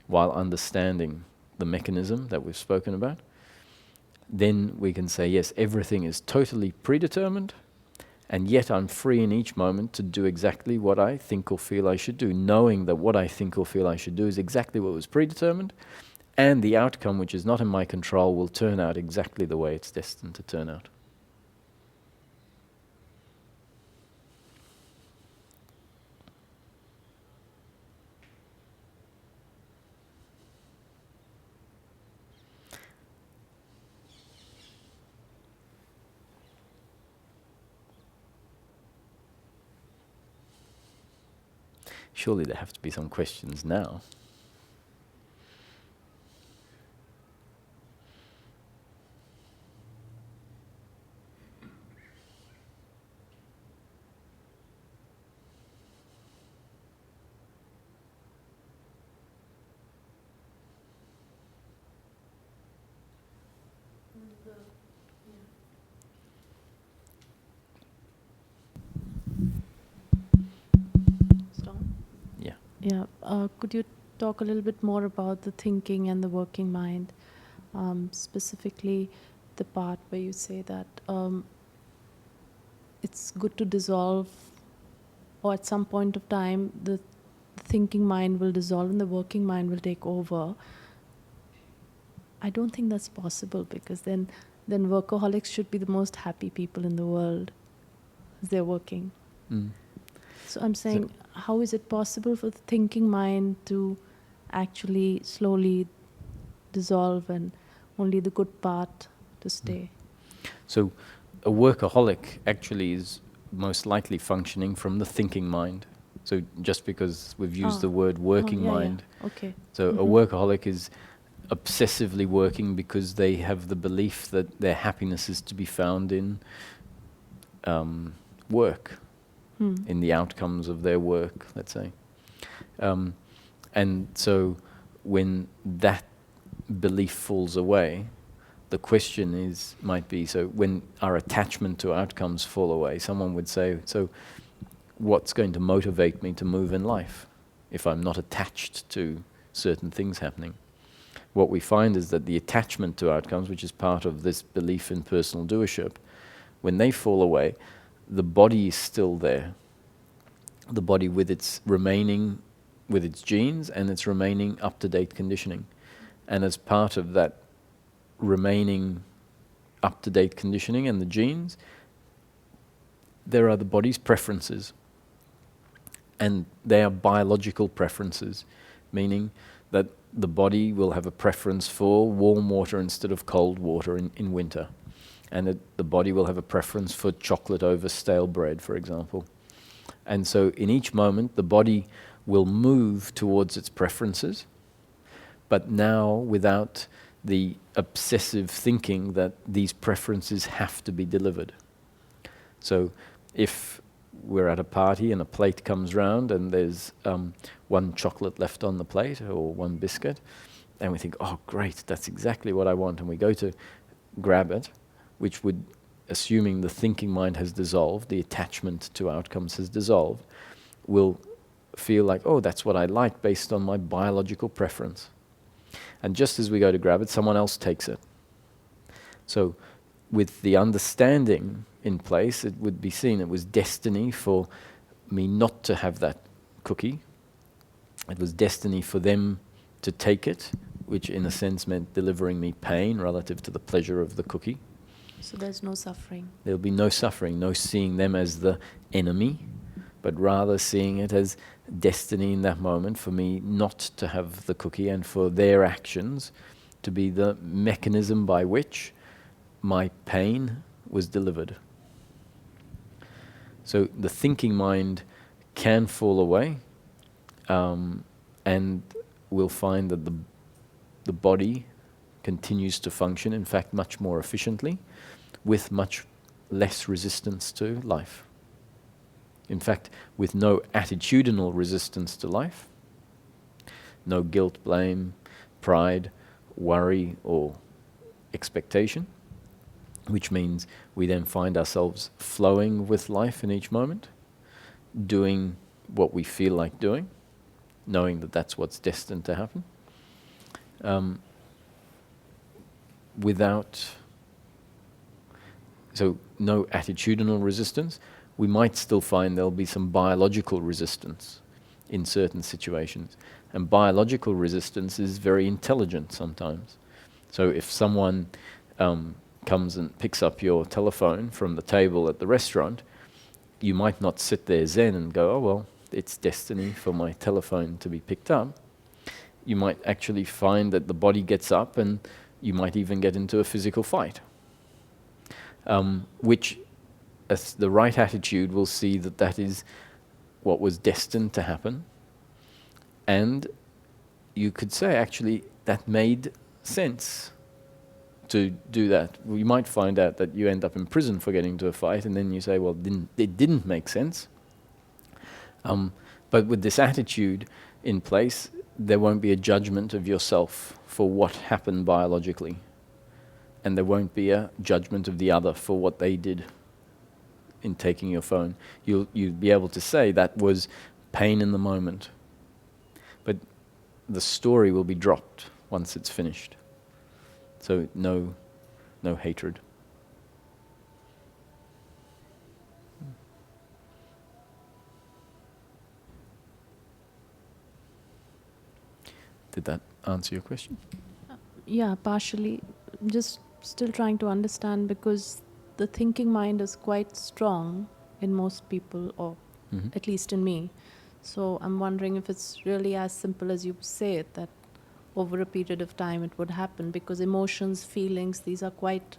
while understanding the mechanism that we've spoken about, then we can say, yes, everything is totally predetermined, and yet I'm free in each moment to do exactly what I think or feel I should do, knowing that what I think or feel I should do is exactly what was predetermined, and the outcome, which is not in my control, will turn out exactly the way it's destined to turn out. Surely there have to be some questions now. Yeah. Yeah. Could you talk a little bit more about the thinking and the working mind? Specifically, the part where you say that it's good to dissolve, or at some point of time, the thinking mind will dissolve and the working mind will take over. I don't think that's possible, because then workaholics should be the most happy people in the world as they're working. Mm. So I'm saying, how is it possible for the thinking mind to actually slowly dissolve and only the good part to stay? So a workaholic actually is most likely functioning from the thinking mind. So just because we've used the word working mind, Okay. so a workaholic is obsessively working because they have the belief that their happiness is to be found in work, in the outcomes of their work, let's say. And so when that belief falls away, the question might be, so when our attachment to outcomes fall away, someone would say, so what's going to motivate me to move in life if I'm not attached to certain things happening? What we find is that the attachment to outcomes, which is part of this belief in personal doership, when they fall away, the body is still there. The body with its genes and its remaining up-to-date conditioning. And as part of that remaining up-to-date conditioning and the genes, there are the body's preferences. And they are biological preferences, meaning that the body will have a preference for warm water instead of cold water in winter. And the body will have a preference for chocolate over stale bread, for example. And so in each moment, the body will move towards its preferences, but now without the obsessive thinking that these preferences have to be delivered. So if we're at a party and a plate comes round and there's one chocolate left on the plate or one biscuit, and we think, oh great, that's exactly what I want, and we go to grab it, which would, assuming the thinking mind has dissolved, the attachment to outcomes has dissolved, will feel like, oh, that's what I like based on my biological preference. And just as we go to grab it, someone else takes it. So with the understanding in place, it would be seen it was destiny for me not to have that cookie. It was destiny for them to take it, which in a sense meant delivering me pain relative to the pleasure of the cookie. So there's no suffering. There'll be no suffering, no seeing them as the enemy, but rather seeing it as destiny in that moment for me not to have the cookie and for their actions to be the mechanism by which my pain was delivered. So the thinking mind can fall away, and we'll find that the body continues to function, in fact, much more efficiently, with much less resistance to life. In fact, with no attitudinal resistance to life, no guilt, blame, pride, worry, or expectation, which means we then find ourselves flowing with life in each moment, doing what we feel like doing, knowing that that's what's destined to happen, so no attitudinal resistance. We might still find there'll be some biological resistance in certain situations. And biological resistance is very intelligent sometimes. So if someone comes and picks up your telephone from the table at the restaurant, you might not sit there zen and go, oh well, it's destiny for my telephone to be picked up. You might actually find that the body gets up and you might even get into a physical fight. Which, as the right attitude, will see that that is what was destined to happen. And you could say, actually, that made sense to do that. You might find out that you end up in prison for getting into a fight, and then you say, well, it didn't make sense. But with this attitude in place, there won't be a judgment of yourself for what happened biologically. And there won't be a judgment of the other for what they did in taking your phone. You'll be able to say that was pain in the moment. But the story will be dropped once it's finished. So no no hatred. Did that answer your question? Yeah, partially. Just still trying to understand, because the thinking mind is quite strong in most people, or Mm-hmm. at least in me. So I'm wondering if it's really as simple as you say it, that over a period of time it would happen, because emotions, feelings, these are quite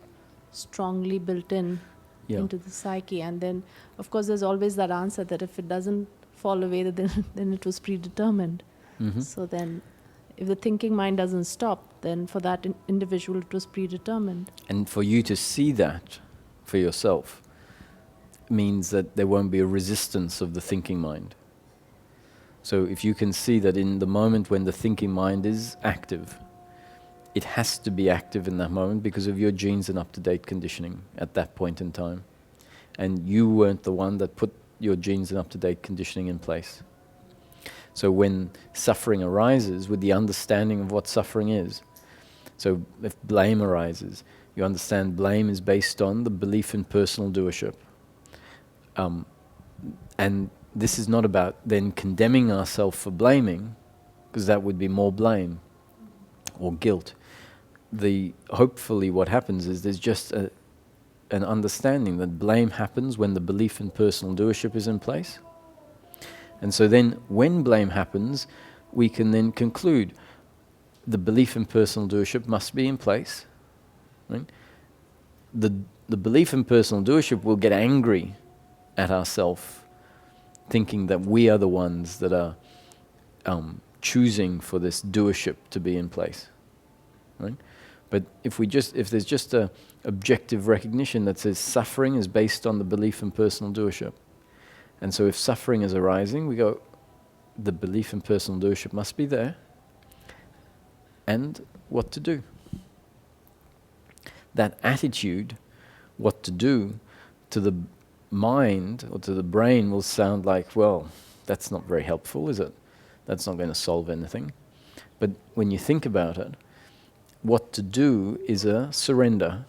strongly built in Yeah. into the psyche. And then, of course, there's always that answer that if it doesn't fall away, then it was predetermined. Mm-hmm. So then, if the thinking mind doesn't stop, then for that individual it was predetermined. And for you to see that for yourself means that there won't be a resistance of the thinking mind. So if you can see that in the moment when the thinking mind is active, it has to be active in that moment because of your genes and up-to-date conditioning at that point in time. And you weren't the one that put your genes and up-to-date conditioning in place. So when suffering arises with the understanding of what suffering is, so if blame arises, you understand blame is based on the belief in personal doership. And this is not about then condemning ourselves for blaming, because that would be more blame or guilt. Hopefully what happens is there's just an understanding that blame happens when the belief in personal doership is in place. And so then when blame happens, we can then conclude the belief in personal doership must be in place. Right? The belief in personal doership will get angry at ourselves, thinking that we are the ones that are choosing for this doership to be in place. Right? But if there's just a objective recognition that says suffering is based on the belief in personal doership, and so if suffering is arising, we go, the belief in personal doership must be there, and what to do. That attitude, what to do, to the mind or to the brain will sound like, well, that's not very helpful, is it? That's not going to solve anything. But when you think about it, what to do is a surrender.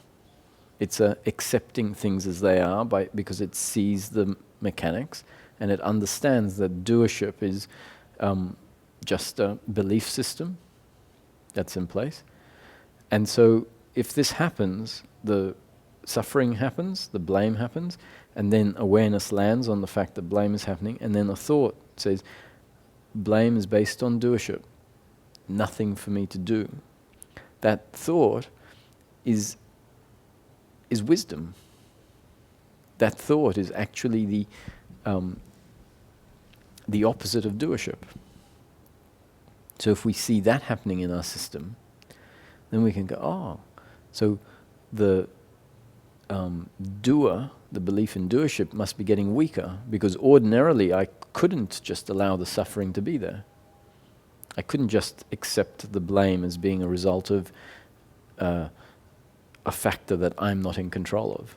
It's a accepting things as they are because it sees the mechanics and it understands that doership is just a belief system that's in place. And so if this happens, the suffering happens, the blame happens, and then awareness lands on the fact that blame is happening, and then a thought says, blame is based on doership, nothing for me to do. That thought is wisdom. That thought is actually the opposite of doership. So if we see that happening in our system, then we can go, oh, so the doer, the belief in doership must be getting weaker, because ordinarily I couldn't just allow the suffering to be there. I couldn't just accept the blame as being a result of a factor that I'm not in control of.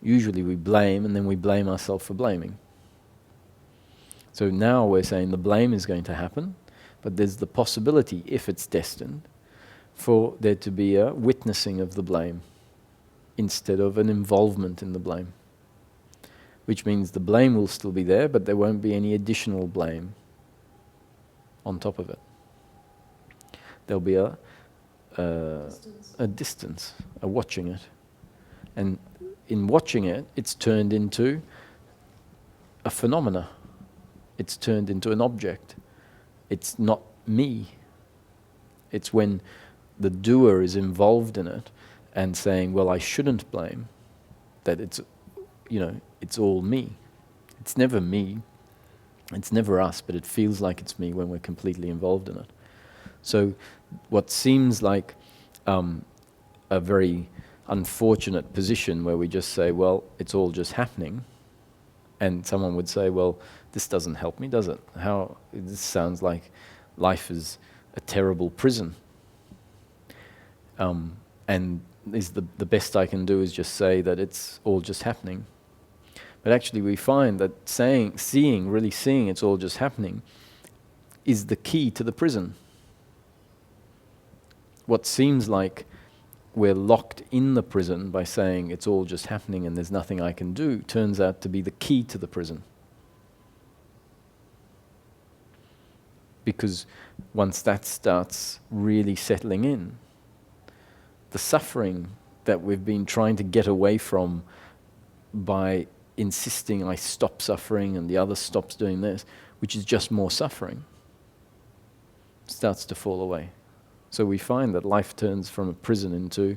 Usually we blame and then we blame ourselves for blaming. So now we're saying the blame is going to happen, but there's the possibility, if it's destined, for there to be a witnessing of the blame instead of an involvement in the blame. Which means the blame will still be there, but there won't be any additional blame on top of it. There'll be a distance, a watching it. And in watching it, it's turned into a phenomena. It's turned into an object. It's not me. It's when the doer is involved in it and saying, well, I shouldn't blame, that it's all me. It's never me. It's never us, but it feels like it's me when we're completely involved in it. So what seems like a very unfortunate position where we just say, well, it's all just happening, and someone would say, well, this doesn't help me, does it? This sounds like life is a terrible prison. And is the best I can do is just say that it's all just happening. But actually we find that really seeing it's all just happening is the key to the prison. What seems like we're locked in the prison by saying it's all just happening and there's nothing I can do, turns out to be the key to the prison. Because once that starts really settling in, the suffering that we've been trying to get away from by insisting I stop suffering and the other stops doing this, which is just more suffering, starts to fall away. So we find that life turns from a prison into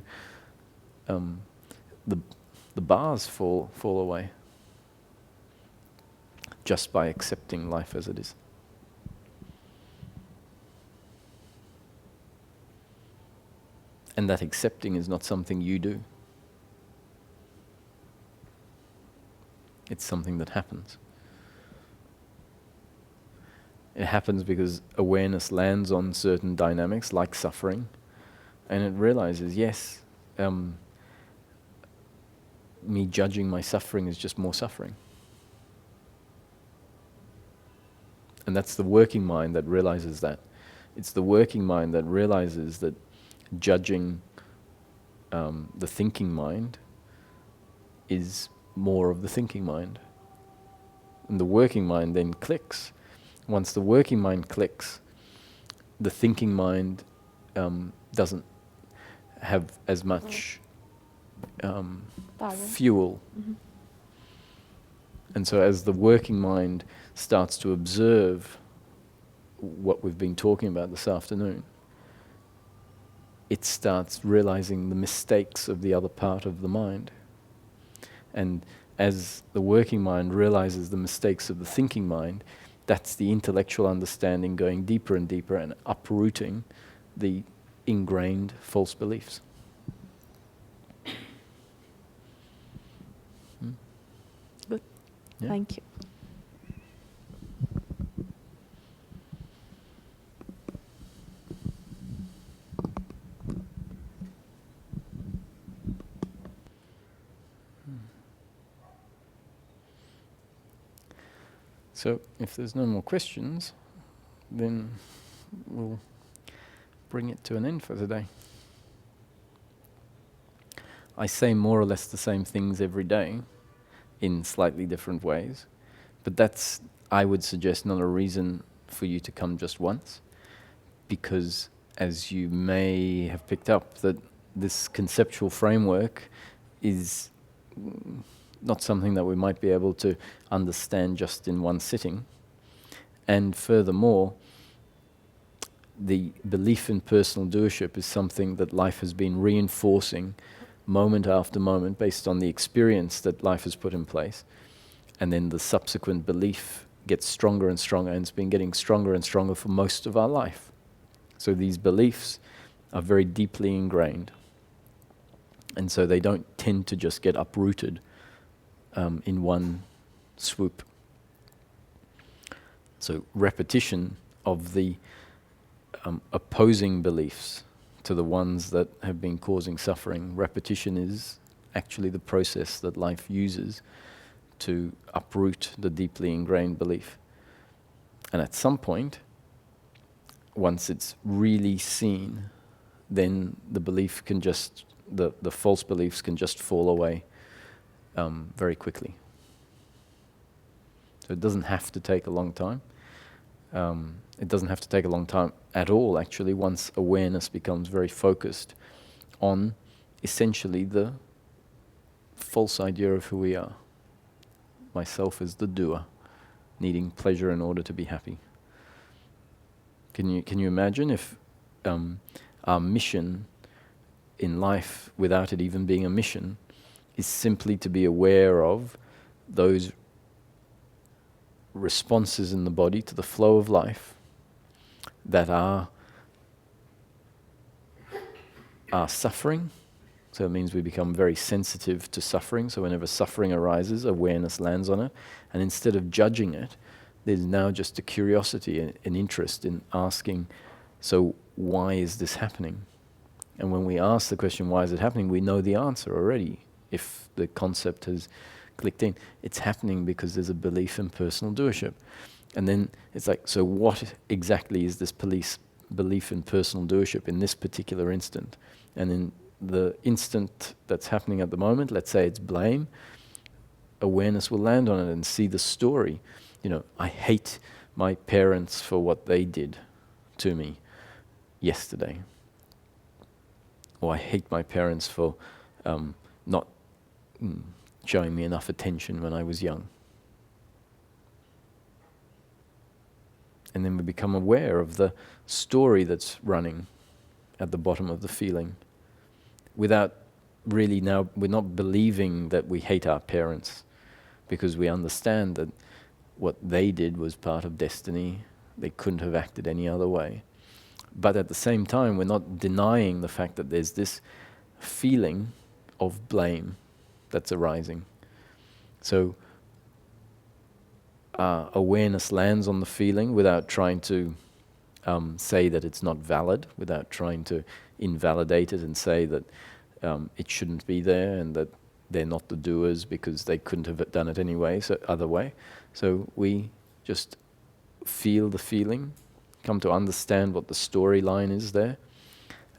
the bars fall away just by accepting life as it is. And that accepting is not something you do. It's something that happens. It happens because awareness lands on certain dynamics, like suffering, and it realizes, yes, me judging my suffering is just more suffering. And that's the working mind that realizes that. It's the working mind that realizes that judging the thinking mind is more of the thinking mind. And the working mind then clicks. Once the working mind clicks, the thinking mind doesn't have as much fuel. Mm-hmm. And so as the working mind starts to observe what we've been talking about this afternoon, it starts realizing the mistakes of the other part of the mind. And as the working mind realizes the mistakes of the thinking mind, that's the intellectual understanding going deeper and deeper and uprooting the ingrained false beliefs. Good. Yeah. Thank you. So if there's no more questions, then we'll bring it to an end for today. I say more or less the same things every day in slightly different ways, but that's, I would suggest, not a reason for you to come just once, because as you may have picked up, that this conceptual framework is not something that we might be able to understand just in one sitting. And furthermore, the belief in personal doership is something that life has been reinforcing moment after moment based on the experience that life has put in place. And then the subsequent belief gets stronger and stronger, and it's been getting stronger and stronger for most of our life. So these beliefs are very deeply ingrained. And so they don't tend to just get uprooted in one swoop. So repetition of the opposing beliefs to the ones that have been causing suffering, repetition is actually the process that life uses to uproot the deeply ingrained belief. And at some point, once it's really seen, then the belief can just, the false beliefs can just fall away very quickly. So it doesn't have to take a long time. It doesn't have to take a long time at all, actually, once awareness becomes very focused on essentially the false idea of who we are. Myself as the doer, needing pleasure in order to be happy. Can you imagine if our mission in life, without it even being a mission, is simply to be aware of those responses in the body to the flow of life that are suffering. So it means we become very sensitive to suffering. So whenever suffering arises, awareness lands on it. And instead of judging it, there's now just a curiosity, an interest in asking, so why is this happening? And when we ask the question, why is it happening, we know the answer already. If the concept has clicked in, it's happening because there's a belief in personal doership. And then it's like, so what exactly is this belief in personal doership in this particular instant? And then the instant that's happening at the moment, let's say it's blame, awareness will land on it and see the story. I hate my parents for what they did to me yesterday. Or I hate my parents for not showing me enough attention when I was young. And then we become aware of the story that's running at the bottom of the feeling. Without really now, we're not believing that we hate our parents, because we understand that what they did was part of destiny. They couldn't have acted any other way. But at the same time, we're not denying the fact that there's this feeling of blame that's arising. So awareness lands on the feeling without trying to say that it's not valid, without trying to invalidate it and say that it shouldn't be there and that they're not the doers because they couldn't have done it anyway, so other way. So we just feel the feeling, come to understand what the storyline is there,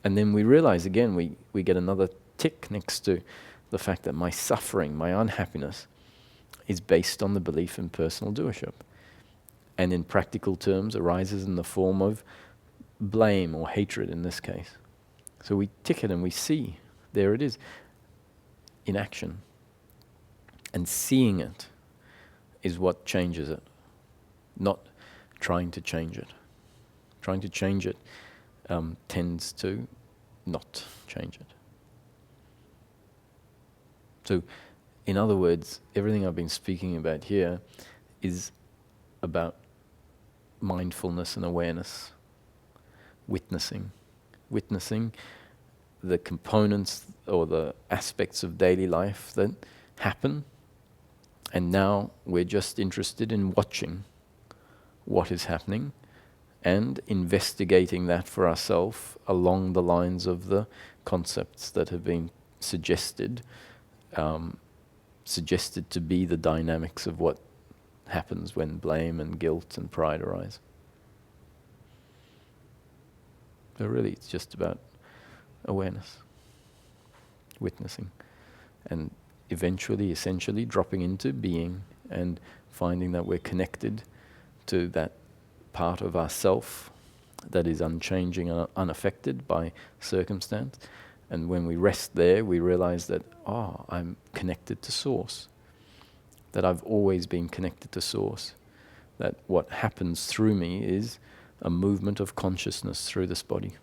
and then we realize again, we get another tick next to the fact that my suffering, my unhappiness, is based on the belief in personal doership, and in practical terms arises in the form of blame or hatred in this case. So we tick it and we see, there it is, in action. And seeing it is what changes it, not trying to change it. Trying to change it tends to not change it. So, in other words, everything I've been speaking about here is about mindfulness and awareness, witnessing the components or the aspects of daily life that happen, and now we're just interested in watching what is happening and investigating that for ourselves along the lines of the concepts that have been suggested to be the dynamics of what happens when blame and guilt and pride arise. So really it's just about awareness, witnessing, and eventually, essentially, dropping into being and finding that we're connected to that part of ourself that is unchanging and unaffected by circumstance. And when we rest there, we realize that, I'm connected to Source, that I've always been connected to Source, that what happens through me is a movement of consciousness through this body.